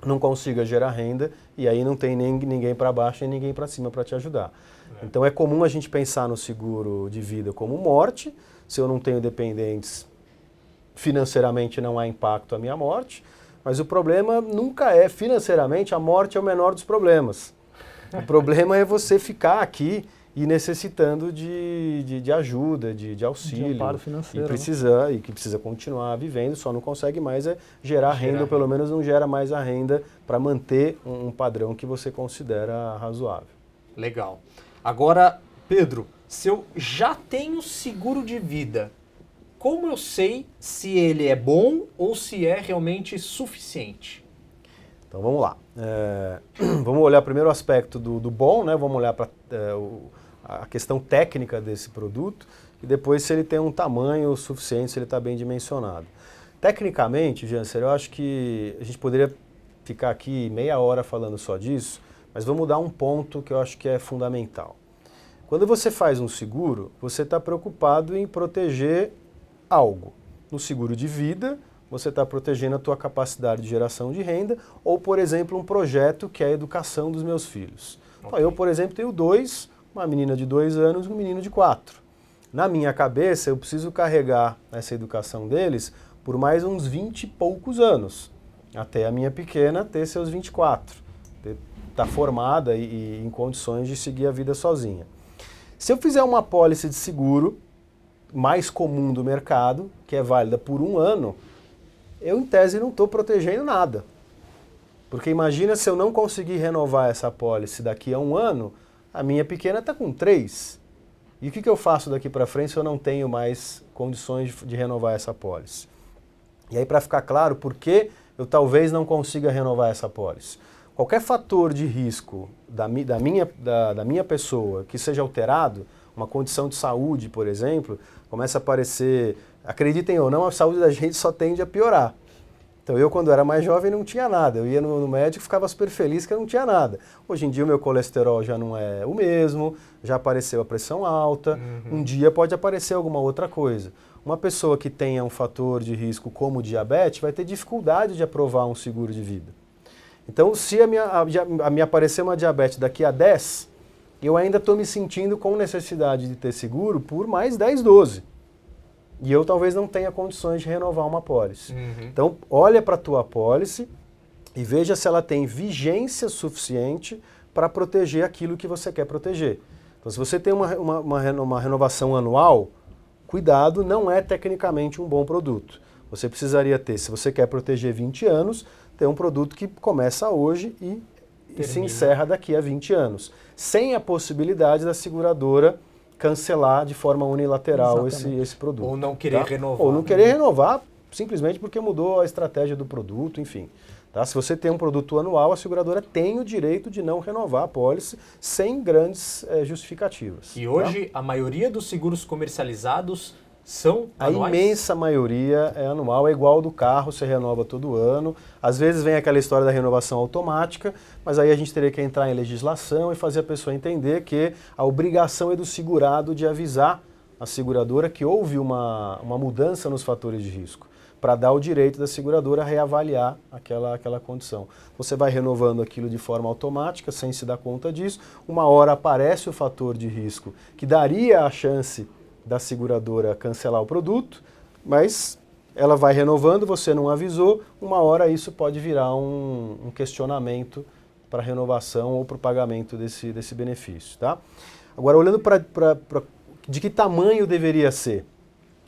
[SPEAKER 3] não consiga gerar renda e aí não tem nem ninguém para baixo nem ninguém para cima para te ajudar. Então, é comum a gente pensar no seguro de vida como morte. Se eu não tenho dependentes, financeiramente não há impacto à minha morte, mas o problema nunca financeiramente, a morte é o menor dos problemas. O problema é você ficar aqui e necessitando de ajuda, de auxílio,
[SPEAKER 2] de amparo financeiro,
[SPEAKER 3] e que precisa continuar vivendo, só não consegue mais gerar renda, ou pelo menos não gera mais a renda para manter um padrão que você considera razoável.
[SPEAKER 1] Legal. Agora, Pedro, se eu já tenho seguro de vida, como eu sei se ele é bom ou se é realmente suficiente?
[SPEAKER 3] Então vamos lá. Vamos olhar primeiro o aspecto do bom, né? Vamos olhar para a questão técnica desse produto e depois se ele tem um tamanho suficiente, se ele está bem dimensionado. Tecnicamente, Janser, eu acho que a gente poderia ficar aqui meia hora falando só disso, mas vamos dar um ponto que eu acho que é fundamental. Quando você faz um seguro, você está preocupado em proteger algo. No seguro de vida, você está protegendo a tua capacidade de geração de renda ou, por exemplo, um projeto que é a educação dos meus filhos. Okay. Então, eu, por exemplo, tenho uma menina de 2 anos e um menino de 4. Na minha cabeça, eu preciso carregar essa educação deles por mais uns 20 e poucos anos, até a minha pequena ter seus 24, estar formada e em condições de seguir a vida sozinha. Se eu fizer uma apólice de seguro mais comum do mercado, que é válida por 1 ano, eu, em tese, não estou protegendo nada. Porque imagina se eu não conseguir renovar essa apólice daqui a 1 ano, a minha pequena está com 3. E o que eu faço daqui para frente se eu não tenho mais condições de renovar essa apólice? E aí, para ficar claro, por que eu talvez não consiga renovar essa apólice? Qualquer fator de risco da minha pessoa que seja alterado, uma condição de saúde, por exemplo, começa a aparecer, acreditem ou não, a saúde da gente só tende a piorar. Então eu, quando era mais jovem, não tinha nada. Eu ia no médico e ficava super feliz que eu não tinha nada. Hoje em dia o meu colesterol já não é o mesmo, já apareceu a pressão alta, um dia pode aparecer alguma outra coisa. Uma pessoa que tenha um fator de risco como o diabetes vai ter dificuldade de aprovar um seguro de vida. Então, se a me aparecer uma diabetes daqui a 10, eu ainda estou me sentindo com necessidade de ter seguro por mais 10, 12. E eu talvez não tenha condições de renovar uma apólice. Então, olha para a tua apólice e veja se ela tem vigência suficiente para proteger aquilo que você quer proteger. Então, se você tem uma renovação anual, cuidado, não é tecnicamente um bom produto. Você precisaria ter, se você quer proteger 20 anos, ter um produto que começa hoje e se encerra daqui a 20 anos. Sem a possibilidade da seguradora cancelar de forma unilateral esse produto.
[SPEAKER 1] Ou não querer renovar.
[SPEAKER 3] Ou não querer renovar simplesmente porque mudou a estratégia do produto, enfim. Tá? Se você tem um produto anual, a seguradora tem o direito de não renovar a apólice sem grandes justificativas.
[SPEAKER 1] E hoje a maioria dos seguros comercializados são anuais?
[SPEAKER 3] A imensa maioria é anual, é igual ao do carro, você renova todo ano. Às vezes vem aquela história da renovação automática, mas aí a gente teria que entrar em legislação e fazer a pessoa entender que a obrigação é do segurado de avisar a seguradora que houve uma mudança nos fatores de risco, para dar o direito da seguradora a reavaliar aquela condição. Você vai renovando aquilo de forma automática, sem se dar conta disso. Uma hora aparece o fator de risco que daria a chance da seguradora cancelar o produto, mas ela vai renovando, você não avisou, uma hora isso pode virar um questionamento para a renovação ou para o pagamento desse benefício. Tá? Agora, olhando para de que tamanho deveria ser,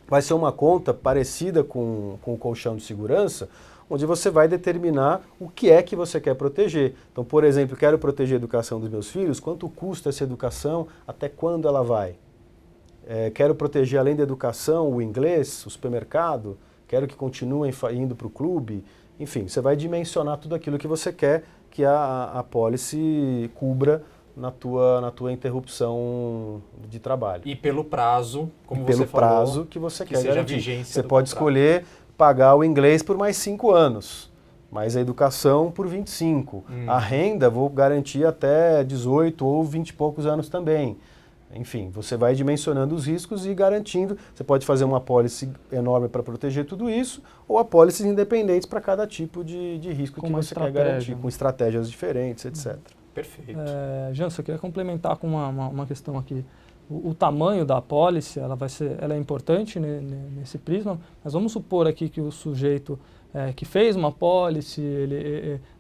[SPEAKER 3] vai ser uma conta parecida com o colchão de segurança, onde você vai determinar o que é que você quer proteger. Então, por exemplo, quero proteger a educação dos meus filhos, quanto custa essa educação, até quando ela vai? Quero proteger, além da educação, o inglês, o supermercado, quero que continuem indo para o clube. Enfim, você vai dimensionar tudo aquilo que você quer que a pólice cubra na tua interrupção de trabalho.
[SPEAKER 1] E pelo prazo, como
[SPEAKER 3] você falou. Pelo prazo que você quer garantir. Você pode escolher pagar o inglês por mais 5 anos, mas a educação por 25. A renda vou garantir até 18 ou 20 e poucos anos também. Enfim, você vai dimensionando os riscos e garantindo. Você pode fazer uma apólice enorme para proteger tudo isso, ou apólices independentes para cada tipo de risco que você quer garantir, com estratégias diferentes, etc.
[SPEAKER 1] Perfeito.
[SPEAKER 2] Jansen, eu queria complementar com uma questão aqui. O tamanho da apólice, ela é importante nesse prisma, mas vamos supor aqui que o sujeito que fez uma apólice,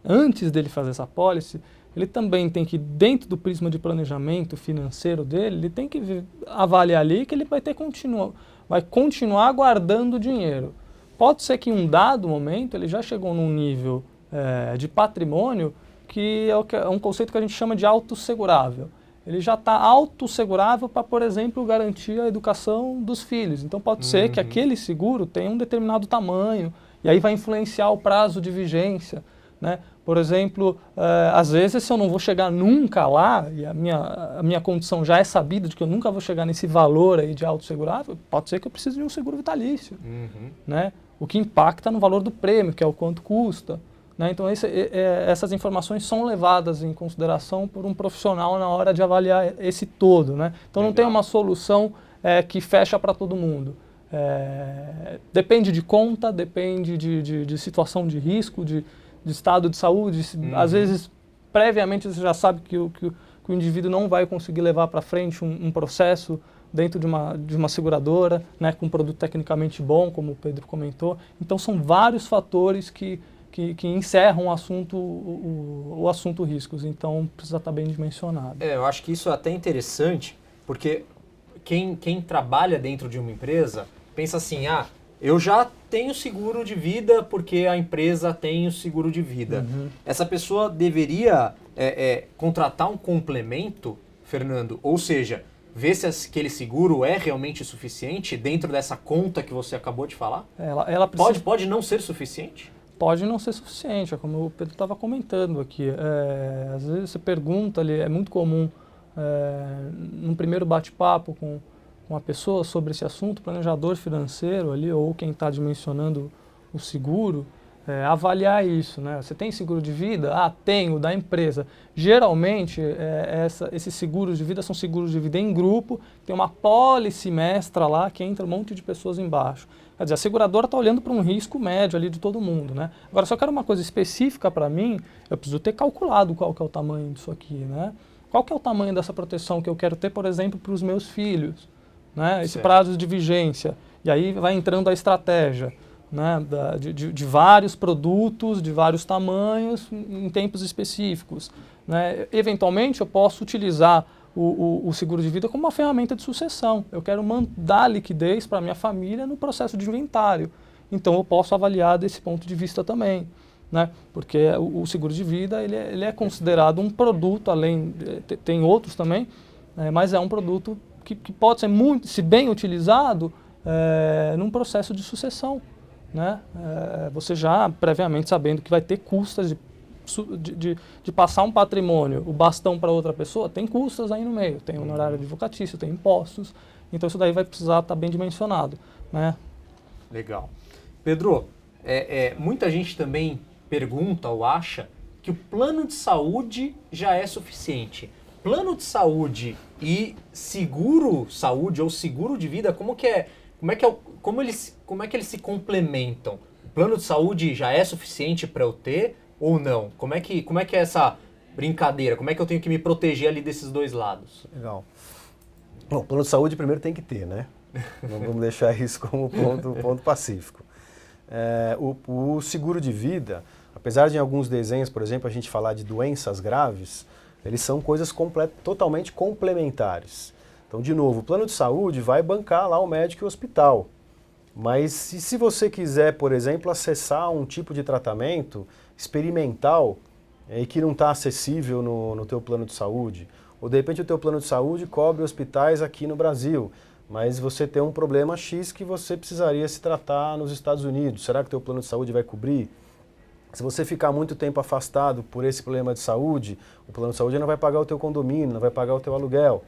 [SPEAKER 2] antes dele fazer essa apólice, ele também tem que, dentro do prisma de planejamento financeiro dele, ele tem que avaliar ali que ele vai continuar guardando dinheiro. Pode ser que em um dado momento ele já chegou num nível de patrimônio que é um conceito que a gente chama de autossegurável. Ele já está autossegurável para, por exemplo, garantir a educação dos filhos. Então pode ser que aquele seguro tenha um determinado tamanho e aí vai influenciar o prazo de vigência, né? Por exemplo, às vezes se eu não vou chegar nunca lá, e a minha condição já é sabida de que eu nunca vou chegar nesse valor aí de autossegurável, pode ser que eu precise de um seguro vitalício, né? O que impacta no valor do prêmio, que é o quanto custa, né? Então essas informações são levadas em consideração por um profissional na hora de avaliar esse todo, né? Então não tem uma solução que fecha para todo mundo. Depende de conta, depende de situação de risco, de estado de saúde. Às vezes, previamente, você já sabe que o indivíduo não vai conseguir levar para frente um processo dentro de uma seguradora, né, com um produto tecnicamente bom, como o Pedro comentou. Então, são vários fatores que encerram o assunto riscos. Então, precisa estar bem dimensionado.
[SPEAKER 1] Eu acho que isso é até interessante, porque quem trabalha dentro de uma empresa pensa assim, eu já tenho seguro de vida porque a empresa tem o seguro de vida. Essa pessoa deveria contratar um complemento, Fernando? Ou seja, ver se aquele seguro é realmente suficiente dentro dessa conta que você acabou de falar?
[SPEAKER 2] Ela precisa...
[SPEAKER 1] Pode não ser suficiente?
[SPEAKER 2] Pode não ser suficiente, é como o Pedro estava comentando aqui. Às vezes você pergunta ali, é muito comum, num primeiro bate-papo com uma pessoa sobre esse assunto, planejador financeiro ali, ou quem está dimensionando o seguro, avaliar isso, né? Você tem seguro de vida? Ah, tenho, da empresa. Geralmente, esses seguros de vida são seguros de vida em grupo, tem uma pólice mestra lá que entra um monte de pessoas embaixo. Quer dizer, a seguradora está olhando para um risco médio ali de todo mundo, né? Agora, se eu quero uma coisa específica para mim, eu preciso ter calculado qual que é o tamanho disso aqui, né? Qual que é o tamanho dessa proteção que eu quero ter, por exemplo, para os meus filhos, né? Esse prazo de vigência. E aí vai entrando a estratégia, né, de vários produtos, de vários tamanhos, em tempos específicos, né? Eventualmente, eu posso utilizar o seguro de vida como uma ferramenta de sucessão. Eu quero dar liquidez para a minha família no processo de inventário. Então, eu posso avaliar desse ponto de vista também, né? Porque o seguro de vida ele é considerado um produto, tem outros também, mas é um produto que pode ser muito, se bem utilizado, num processo de sucessão, né? Você já previamente sabendo que vai ter custas de passar um patrimônio, o bastão para outra pessoa, tem custas aí no meio, tem honorário advocatício, tem impostos, então isso daí vai precisar estar bem dimensionado, né?
[SPEAKER 1] Legal. Pedro, muita gente também pergunta ou acha que o plano de saúde já é suficiente. Plano de saúde e seguro saúde ou seguro de vida, como é que eles se complementam? O plano de saúde já é suficiente para eu ter ou não? Como é que é essa brincadeira? Como é que eu tenho que me proteger ali desses dois lados?
[SPEAKER 3] Legal. Bom, o plano de saúde primeiro tem que ter, né? Não vamos deixar isso como ponto pacífico. O seguro de vida, apesar de em alguns desenhos, por exemplo, a gente falar de doenças graves, eles são coisas totalmente complementares. Então, de novo, o plano de saúde vai bancar lá o médico e o hospital. Mas se você quiser, por exemplo, acessar um tipo de tratamento experimental e que não está acessível no teu plano de saúde, ou de repente o teu plano de saúde cobre hospitais aqui no Brasil, mas você tem um problema X que você precisaria se tratar nos Estados Unidos, será que o teu plano de saúde vai cobrir? Se você ficar muito tempo afastado por esse problema de saúde, o plano de saúde não vai pagar o teu condomínio, não vai pagar o teu aluguel.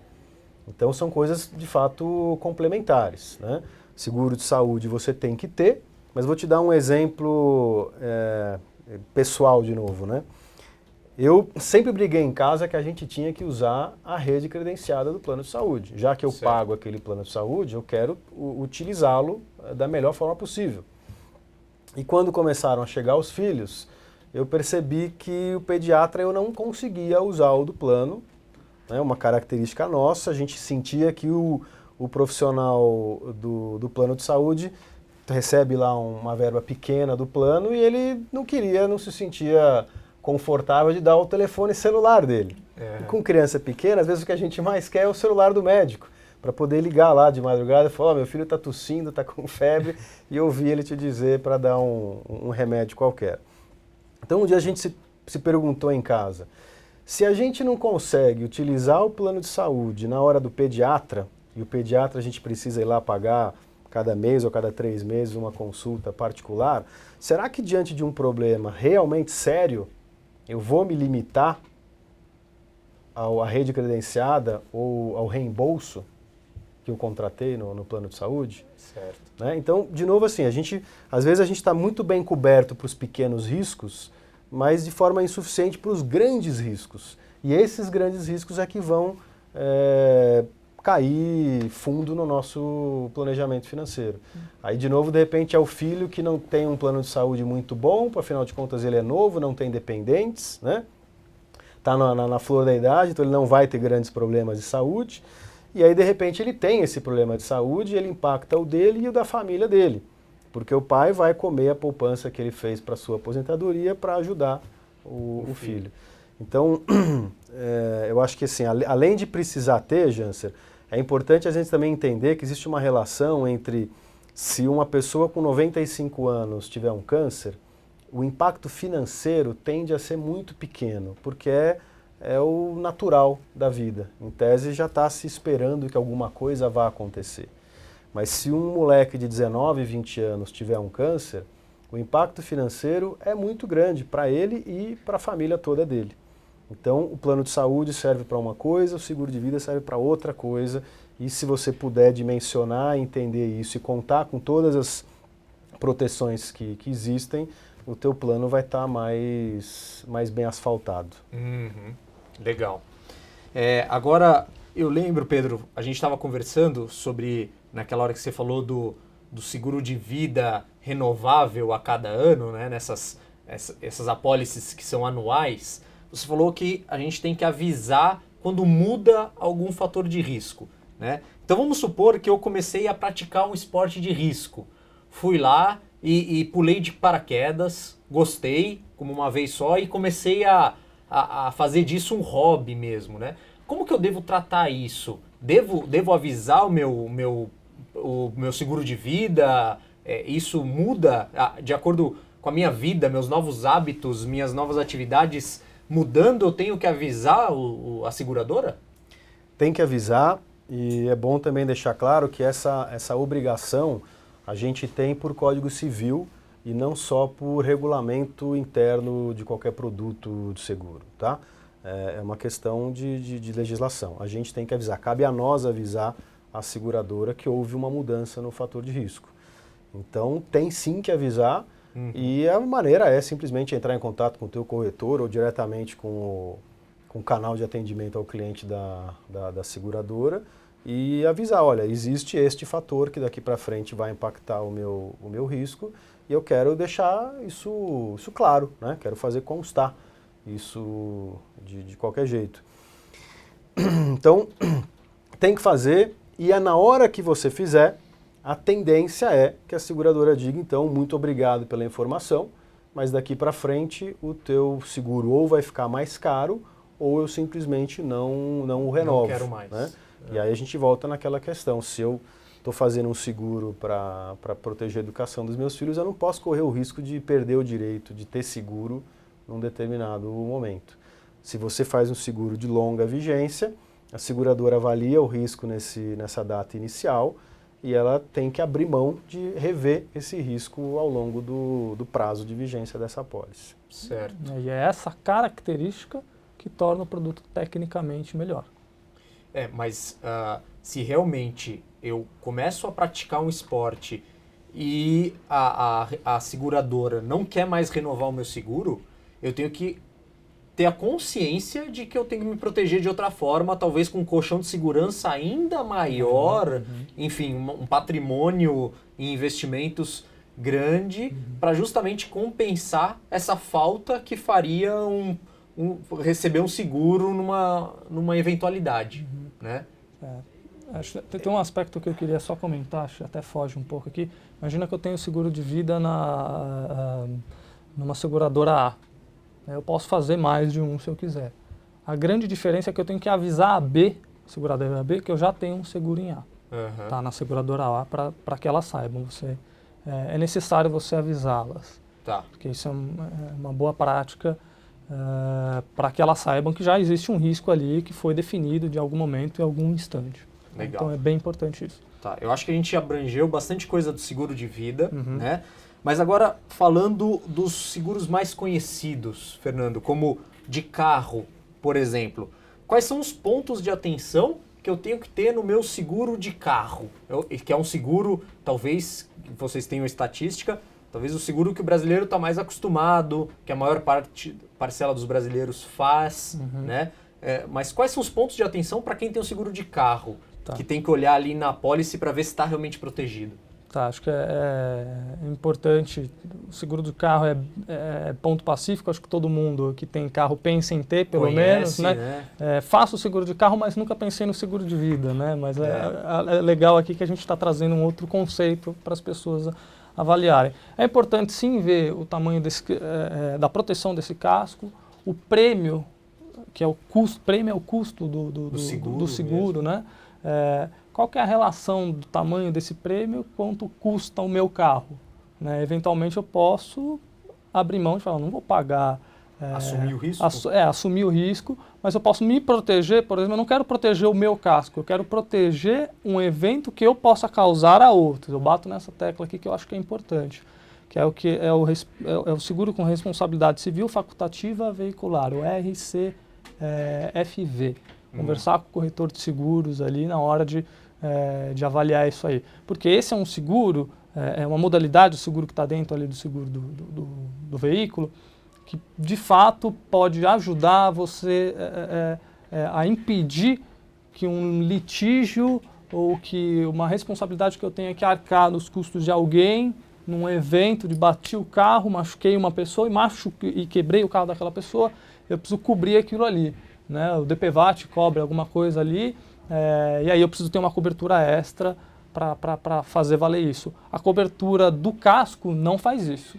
[SPEAKER 3] Então são coisas de fato complementares, né? Seguro de saúde você tem que ter, mas vou te dar um exemplo pessoal de novo, né? Eu sempre briguei em casa que a gente tinha que usar a rede credenciada do plano de saúde. Já que eu pago aquele plano de saúde, eu quero utilizá-lo da melhor forma possível. E quando começaram a chegar os filhos, eu percebi que o pediatra eu não conseguia usar o do plano, né? Uma característica nossa, a gente sentia que o profissional do plano de saúde recebe lá uma verba pequena do plano e ele não se sentia confortável de dar o telefone celular dele. E com criança pequena, às vezes o que a gente mais quer é o celular do médico, para poder ligar lá de madrugada e falar, meu filho está tossindo, está com febre, e ouvir ele te dizer para dar um remédio qualquer. Então um dia a gente se perguntou em casa, se a gente não consegue utilizar o plano de saúde na hora do pediatra, e o pediatra a gente precisa ir lá pagar cada mês ou cada 3 meses uma consulta particular, será que diante de um problema realmente sério, eu vou me limitar à rede credenciada ou ao reembolso que eu contratei no plano de saúde?
[SPEAKER 1] Certo.
[SPEAKER 3] Né? Então, de novo assim, às vezes a gente está muito bem coberto para os pequenos riscos, mas de forma insuficiente para os grandes riscos. E esses grandes riscos é que vão cair fundo no nosso planejamento financeiro. Aí, de novo, de repente, é o filho que não tem um plano de saúde muito bom, afinal de contas ele é novo, não tem dependentes, né? Está na flor da idade, então ele não vai ter grandes problemas de saúde. E aí, de repente, ele tem esse problema de saúde, ele impacta o dele e o da família dele. Porque o pai vai comer a poupança que ele fez para a sua aposentadoria para ajudar o filho. Então, eu acho que assim, além de precisar ter, Janser, é importante a gente também entender que existe uma relação entre se uma pessoa com 95 anos tiver um câncer, o impacto financeiro tende a ser muito pequeno, porque é o natural da vida. Em tese já está se esperando que alguma coisa vá acontecer. Mas se um moleque de 19, 20 anos tiver um câncer, o impacto financeiro é muito grande para ele e para a família toda dele. Então, o plano de saúde serve para uma coisa, o seguro de vida serve para outra coisa, e se você puder dimensionar, entender isso e contar com todas as proteções que existem, o teu plano vai estar mais bem asfaltado.
[SPEAKER 1] Legal. Agora, eu lembro, Pedro, a gente estava conversando sobre, naquela hora que você falou do seguro de vida renovável a cada ano, né, essas apólices que são anuais. Você falou que a gente tem que avisar quando muda algum fator de risco, né? Então vamos supor que eu comecei a praticar um esporte de risco. Fui lá e pulei de paraquedas, gostei, como uma vez só, e comecei a fazer disso um hobby mesmo, né? Como que eu devo tratar isso? Devo avisar o meu seguro de vida? Isso muda de acordo com a minha vida, meus novos hábitos, minhas novas atividades mudando, eu tenho que avisar a seguradora?
[SPEAKER 3] Tem que avisar, e é bom também deixar claro que essa obrigação a gente tem por Código Civil e não só por regulamento interno de qualquer produto de seguro, tá? É uma questão de legislação. A gente tem que avisar, cabe a nós avisar a seguradora que houve uma mudança no fator de risco. Então tem sim que avisar, e a maneira é simplesmente entrar em contato com o teu corretor ou diretamente com o canal de atendimento ao cliente da seguradora e avisar, olha, existe este fator que daqui para frente vai impactar o meu risco e eu quero deixar isso claro, né? Quero fazer constar isso de qualquer jeito. Então, tem que fazer, e é na hora que você fizer, a tendência é que a seguradora diga, então, muito obrigado pela informação, mas daqui para frente o teu seguro ou vai ficar mais caro ou eu simplesmente não o renovo.
[SPEAKER 1] Não quero mais.
[SPEAKER 3] Né? E aí a gente volta naquela questão, se eu estou fazendo um seguro para proteger a educação dos meus filhos, eu não posso correr o risco de perder o direito de ter seguro num determinado momento. Se você faz um seguro de longa vigência, a seguradora avalia o risco nessa data inicial e ela tem que abrir mão de rever esse risco ao longo do prazo de vigência dessa apólice.
[SPEAKER 1] Certo.
[SPEAKER 2] E é essa característica que torna o produto tecnicamente melhor.
[SPEAKER 1] Mas se realmente eu começo a praticar um esporte e a seguradora não quer mais renovar o meu seguro, eu tenho que ter a consciência de que eu tenho que me proteger de outra forma, talvez com um colchão de segurança ainda maior, enfim, um patrimônio em investimentos grande, para justamente compensar essa falta que faria receber um seguro numa eventualidade, né?
[SPEAKER 2] Tem um aspecto que eu queria só comentar, acho que até foge um pouco aqui. Imagina que eu tenho seguro de vida numa seguradora A. Eu posso fazer mais de um se eu quiser. A grande diferença é que eu tenho que avisar a B, seguradora B, que eu já tenho um seguro em A. Tá, na seguradora A, para que elas saibam. É necessário você avisá-las.
[SPEAKER 1] Tá.
[SPEAKER 2] Porque isso é uma boa prática para que elas saibam que já existe um risco ali que foi definido de algum momento, em algum instante.
[SPEAKER 1] Legal.
[SPEAKER 2] Então é bem importante isso.
[SPEAKER 1] Tá, eu acho que a gente abrangeu bastante coisa do seguro de vida, né? Mas agora, falando dos seguros mais conhecidos, Fernando, como de carro, por exemplo, quais são os pontos de atenção que eu tenho que ter no meu seguro de carro? Que é um seguro, talvez, vocês tenham estatística, talvez o seguro que o brasileiro está mais acostumado, que a maior parcela dos brasileiros faz, né? Mas quais são os pontos de atenção para quem tem um seguro de carro, que tem que olhar ali na apólice para ver se está realmente protegido?
[SPEAKER 2] Tá, acho que é importante. O seguro do carro é ponto pacífico. Acho que todo mundo que tem carro pensa em ter, pelo menos, né? Faço o seguro de carro, mas nunca pensei no seguro de vida, né? Mas é legal aqui que a gente está trazendo um outro conceito para as pessoas avaliarem. É importante sim ver o tamanho da proteção desse casco, o prêmio, que é o custo, prêmio é o custo do seguro, né? Qual que é a relação do tamanho desse prêmio, quanto custa o meu carro? Né? Eventualmente eu posso abrir mão de falar, não vou pagar...
[SPEAKER 1] assumir o risco?
[SPEAKER 2] Assumir o risco, mas eu posso me proteger, por exemplo, eu não quero proteger o meu casco, eu quero proteger um evento que eu possa causar a outros. Eu bato nessa tecla aqui que eu acho que é importante, que é o seguro com responsabilidade civil facultativa veicular, o RCFV. Conversar com o corretor de seguros ali na hora de avaliar isso aí. Porque esse é um seguro, é uma modalidade do seguro que está dentro ali do seguro do do veículo, que de fato pode ajudar você a impedir que um litígio ou que uma responsabilidade que eu tenha que arcar nos custos de alguém, num evento de bati o carro, machuquei uma pessoa e quebrei o carro daquela pessoa, eu preciso cobrir aquilo ali. Né? O DPVAT cobre alguma coisa ali, e aí eu preciso ter uma cobertura extra para fazer valer isso. A cobertura do casco não faz isso.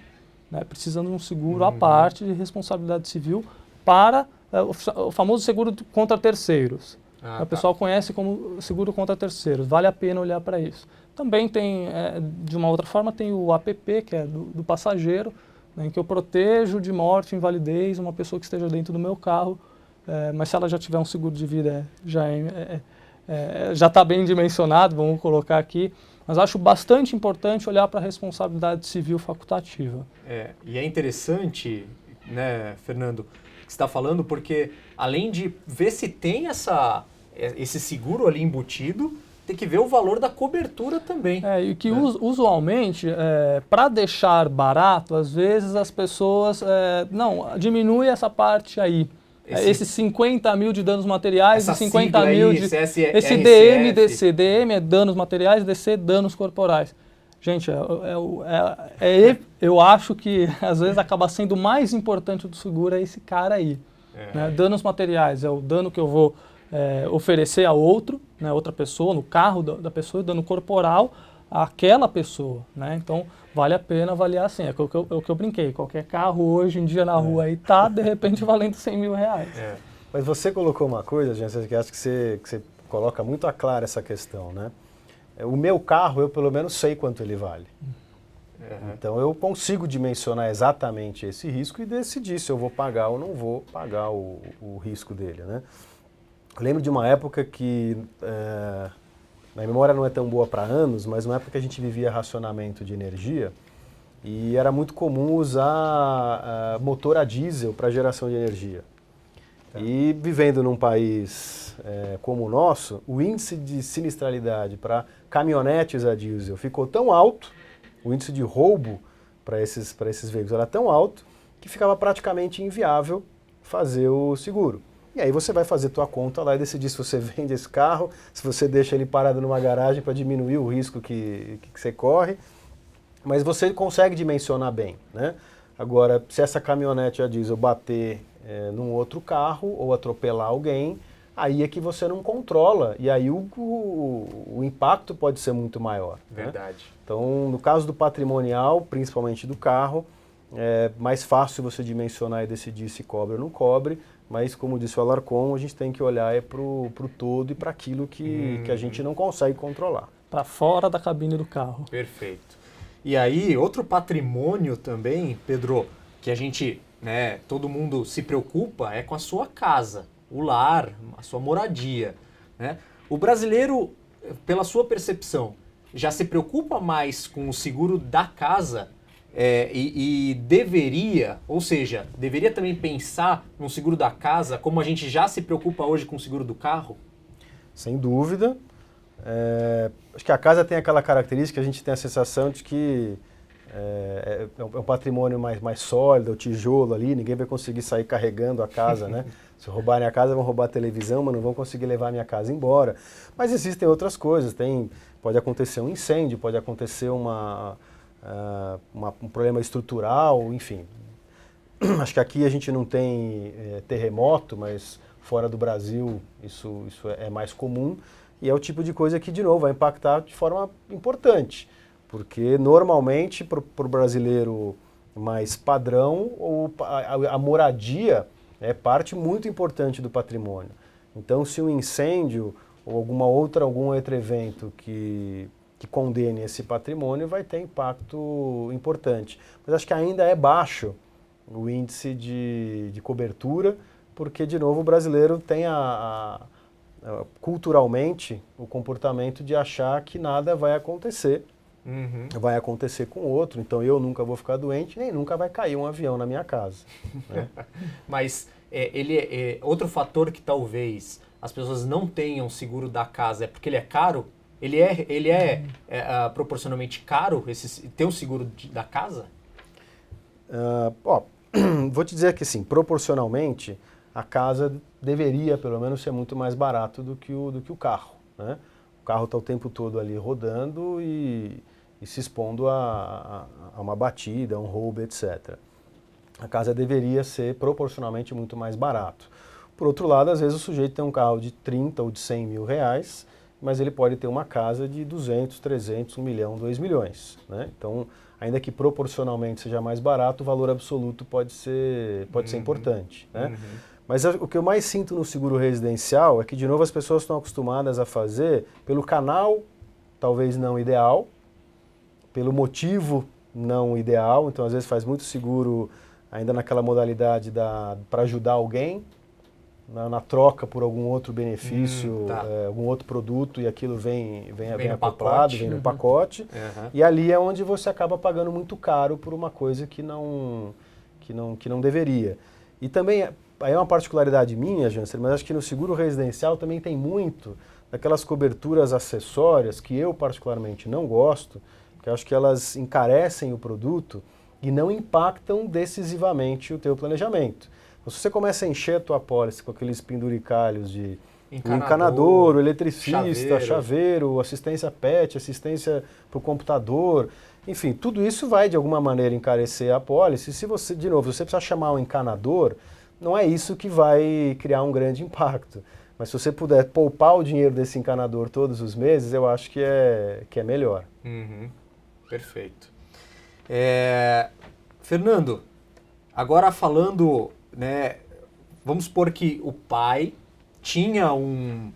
[SPEAKER 2] Né? Precisa de um seguro à parte de responsabilidade civil para o famoso seguro contra terceiros. O pessoal conhece como seguro contra terceiros. Vale a pena olhar para isso. Também tem, de uma outra forma, tem o APP, que é do passageiro, né, em que eu protejo de morte, invalidez, uma pessoa que esteja dentro do meu carro, mas se ela já tiver um seguro de vida, já está bem dimensionado, vamos colocar aqui. Mas acho bastante importante olhar para a responsabilidade civil facultativa.
[SPEAKER 1] E é interessante, né, Fernando, o que você está falando, porque além de ver se tem esse seguro ali embutido, tem que ver o valor da cobertura também.
[SPEAKER 2] E que usualmente, para deixar barato, às vezes as pessoas, não, diminui essa parte aí. Esses 50 mil de danos materiais e 50 mil de... Esse DMDC. DM é danos materiais, DC danos corporais. Gente, eu acho que às vezes acaba sendo mais importante do seguro esse cara aí. Né? Danos materiais é o dano que eu vou oferecer a outro, né, outra pessoa, no carro da pessoa, dano corporal àquela pessoa. Né? Então, vale a pena avaliar assim. É o que eu brinquei. Qualquer carro hoje em dia na rua aí tá, de repente, valendo 100 mil reais.
[SPEAKER 3] Mas você colocou uma coisa, gente, que acho que você coloca muito a clara essa questão, né? O meu carro, eu pelo menos sei quanto ele vale. Então, eu consigo dimensionar exatamente esse risco e decidir se eu vou pagar ou não vou pagar o risco dele, né? Eu lembro de uma época que... minha memória não é tão boa para anos, mas uma época que a gente vivia racionamento de energia e era muito comum usar motor a diesel para geração de energia. E vivendo num país como o nosso, o índice de sinistralidade para caminhonetes a diesel ficou tão alto, o índice de roubo para esses veículos era tão alto, que ficava praticamente inviável fazer o seguro. E aí você vai fazer tua conta lá e decidir se você vende esse carro, se você deixa ele parado numa garagem para diminuir o risco que você corre, mas você consegue dimensionar bem, né? Agora, se essa caminhonete a diesel bater num outro carro ou atropelar alguém, aí é que você não controla e aí o impacto pode ser muito maior.
[SPEAKER 1] Verdade.
[SPEAKER 3] Né? Então, no caso do patrimonial, principalmente do carro, é mais fácil você dimensionar e decidir se cobre ou não cobre, mas como disse o Alarcon, a gente tem que olhar para o todo e para aquilo que a gente não consegue controlar.
[SPEAKER 2] Para fora da cabine do carro.
[SPEAKER 1] Perfeito. E aí, outro patrimônio também, Pedro, que a gente, né, todo mundo se preocupa é com a sua casa, o lar, a sua moradia. Né? O brasileiro, pela sua percepção, já se preocupa mais com o seguro da casa e deveria, ou seja, deveria também pensar no seguro da casa como a gente já se preocupa hoje com o seguro do carro? Sem
[SPEAKER 3] dúvida. Acho que a casa tem aquela característica, a gente tem a sensação de que é um patrimônio mais sólido, o tijolo ali, ninguém vai conseguir sair carregando a casa, né? Se roubarem a casa, vão roubar a televisão, mas não vão conseguir levar a minha casa embora. Mas existem outras coisas, pode acontecer um incêndio, pode acontecer um problema estrutural, enfim. Acho que aqui a gente não tem terremoto, mas fora do Brasil isso é mais comum. E é o tipo de coisa que, de novo, vai impactar de forma importante. Porque, normalmente, para o brasileiro mais padrão, a moradia é parte muito importante do patrimônio. Então, se um incêndio ou algum outro evento que condene esse patrimônio, vai ter impacto importante. Mas acho que ainda é baixo o índice de cobertura, porque, de novo, o brasileiro tem culturalmente o comportamento de achar que nada vai acontecer. Vai acontecer com outro, então eu nunca vou ficar doente, nem nunca vai cair um avião na minha casa. Né?
[SPEAKER 1] Mas outro fator que talvez as pessoas não tenham seguro da casa é porque ele é caro? Ele é proporcionalmente caro ter o seguro da casa?
[SPEAKER 3] Vou te dizer que, assim, proporcionalmente, a casa deveria, pelo menos, ser muito mais barato do que o carro, né? O carro está o tempo todo ali rodando e se expondo a uma batida, a um roubo, etc. A casa deveria ser proporcionalmente muito mais barato. Por outro lado, às vezes o sujeito tem um carro de 30 ou de 100 mil reais, mas ele pode ter uma casa de 200, 300, 1 milhão, 2 milhões, né? Então, ainda que proporcionalmente seja mais barato, o valor absoluto pode ser importante, né? Mas o que eu mais sinto no seguro residencial é que, de novo, as pessoas estão acostumadas a fazer pelo canal, talvez não ideal, pelo motivo não ideal. Então, às vezes, faz muito seguro ainda naquela modalidade para ajudar alguém, na troca por algum outro benefício, algum outro produto, e aquilo vem acoplado, vem no pacote. E ali é onde você acaba pagando muito caro por uma coisa que não deveria. E também, aí é uma particularidade minha, Jansen, mas acho que no seguro residencial também tem muito daquelas coberturas acessórias que eu particularmente não gosto, porque acho que elas encarecem o produto e não impactam decisivamente o teu planejamento. Então, se você começa a encher a tua apólice com aqueles penduricalhos de encanador, eletricista, chaveiro, assistência PET, assistência para o computador, enfim, tudo isso vai de alguma maneira encarecer a apólice. Se você, de novo, você precisar chamar um encanador, não é isso que vai criar um grande impacto. Mas se você puder poupar o dinheiro desse encanador todos os meses, eu acho que é melhor.
[SPEAKER 1] Perfeito. Fernando, agora falando, né, vamos supor que o pai tinha um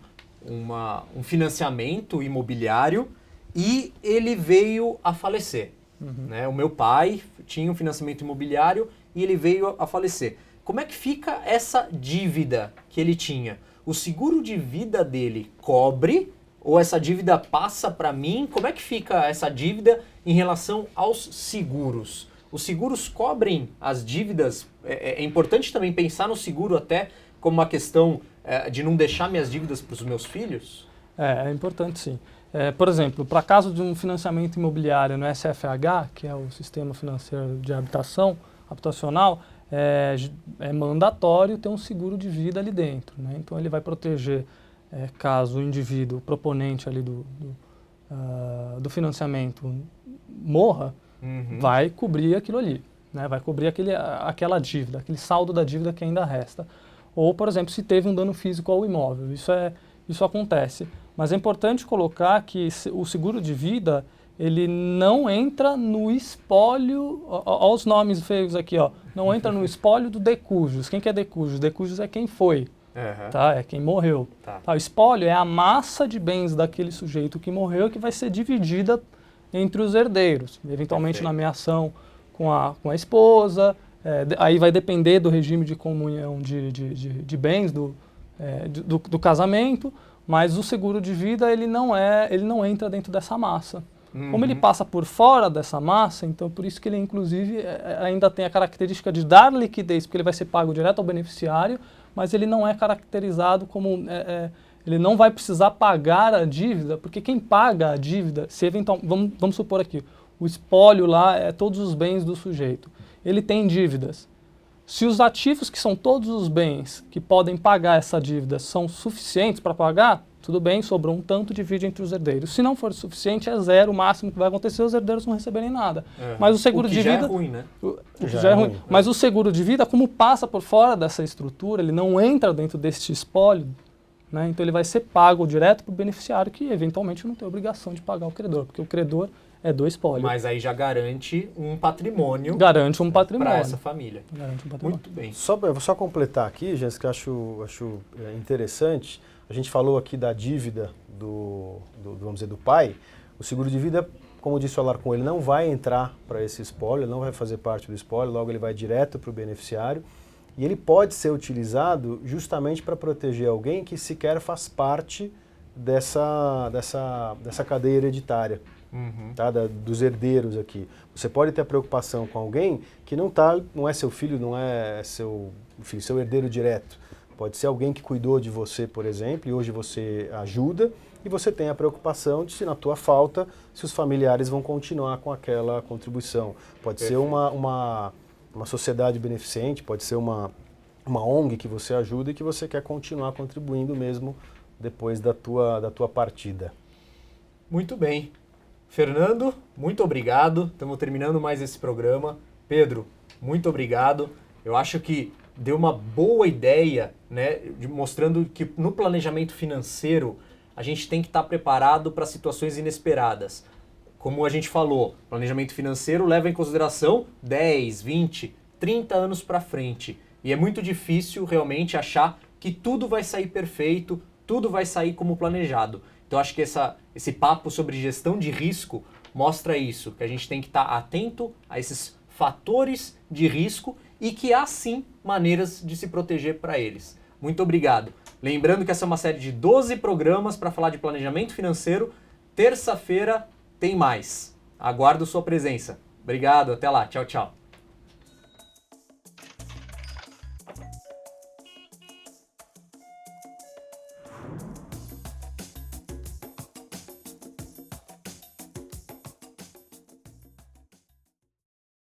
[SPEAKER 1] financiamento imobiliário e ele veio a falecer. Né? O meu pai tinha um financiamento imobiliário e ele veio a falecer. Como é que fica essa dívida que ele tinha? O seguro de vida dele cobre ou essa dívida passa para mim? Como é que fica essa dívida em relação aos seguros? Os seguros cobrem as dívidas? É importante também pensar no seguro até como uma questão de não deixar minhas dívidas para os meus filhos?
[SPEAKER 2] É importante sim. Por exemplo, para caso de um financiamento imobiliário no SFH, que é o Sistema Financeiro de Habitação, habitacional, é mandatório ter um seguro de vida ali dentro, né? Então ele vai proteger, caso o indivíduo, o proponente ali do financiamento morra, vai cobrir aquilo ali, né? Vai cobrir aquela dívida, aquele saldo da dívida que ainda resta. Ou, por exemplo, se teve um dano físico ao imóvel, isso acontece. Mas é importante colocar que o seguro de vida, ele não entra no espólio, olha os nomes feios aqui, ó, não entra no espólio do decujus. Quem que é decujus? Decujus é quem foi, tá? É quem morreu. Tá, o espólio é a massa de bens daquele sujeito que morreu que vai ser dividida entre os herdeiros, eventualmente na meação com a esposa, aí vai depender do regime de comunhão de bens do casamento, mas o seguro de vida ele não entra dentro dessa massa. Como ele passa por fora dessa massa, então por isso que ele inclusive ainda tem a característica de dar liquidez, porque ele vai ser pago direto ao beneficiário, mas ele não é caracterizado como... ele não vai precisar pagar a dívida, porque quem paga a dívida, se eventualmente, vamos supor aqui, o espólio lá é todos os bens do sujeito. Ele tem dívidas. Se os ativos, que são todos os bens que podem pagar essa dívida, são suficientes para pagar, tudo bem, sobrou um tanto, divide entre os herdeiros. Se não for suficiente, é zero, o máximo que vai acontecer, os herdeiros não receberem nada. Mas o seguro de vida...
[SPEAKER 1] já é ruim, né?
[SPEAKER 2] O que já é ruim. Mas o seguro de vida, como passa por fora dessa estrutura, ele não entra dentro deste espólio, né? Então ele vai ser pago direto para o beneficiário, que eventualmente não tem obrigação de pagar o credor, porque o credor é do espólio.
[SPEAKER 1] Mas aí já garante um patrimônio.
[SPEAKER 2] Garante um patrimônio.
[SPEAKER 1] Para essa família.
[SPEAKER 2] Garante um patrimônio.
[SPEAKER 1] Muito bem.
[SPEAKER 3] Vou só completar aqui, Jens, que eu acho interessante. A gente falou aqui da dívida vamos dizer, do pai. O seguro de vida, como disse o Alarcon, ele não vai entrar para esse espólio, ele não vai fazer parte do espólio, logo ele vai direto para o beneficiário. E ele pode ser utilizado justamente para proteger alguém que sequer faz parte dessa cadeia hereditária, tá? Dos herdeiros aqui. Você pode ter a preocupação com alguém que não é seu filho, não é seu herdeiro direto. Pode ser alguém que cuidou de você, por exemplo, e hoje você ajuda, e você tem a preocupação de se na tua falta, se os familiares vão continuar com aquela contribuição. Pode ser uma uma sociedade beneficente, pode ser uma ONG que você ajuda e que você quer continuar contribuindo mesmo depois da tua partida.
[SPEAKER 1] Muito bem. Fernando, muito obrigado. Estamos terminando mais esse programa. Pedro, muito obrigado. Eu acho que deu uma boa ideia, né, mostrando que no planejamento financeiro a gente tem que estar preparado para situações inesperadas. Como a gente falou, planejamento financeiro leva em consideração 10, 20, 30 anos para frente. E é muito difícil realmente achar que tudo vai sair perfeito, tudo vai sair como planejado. Então acho que esse papo sobre gestão de risco mostra isso, que a gente tem que estar atento a esses fatores de risco e que há sim maneiras de se proteger para eles. Muito obrigado. Lembrando que essa é uma série de 12 programas para falar de planejamento financeiro. Terça-feira tem mais. Aguardo sua presença. Obrigado, até lá. Tchau, tchau.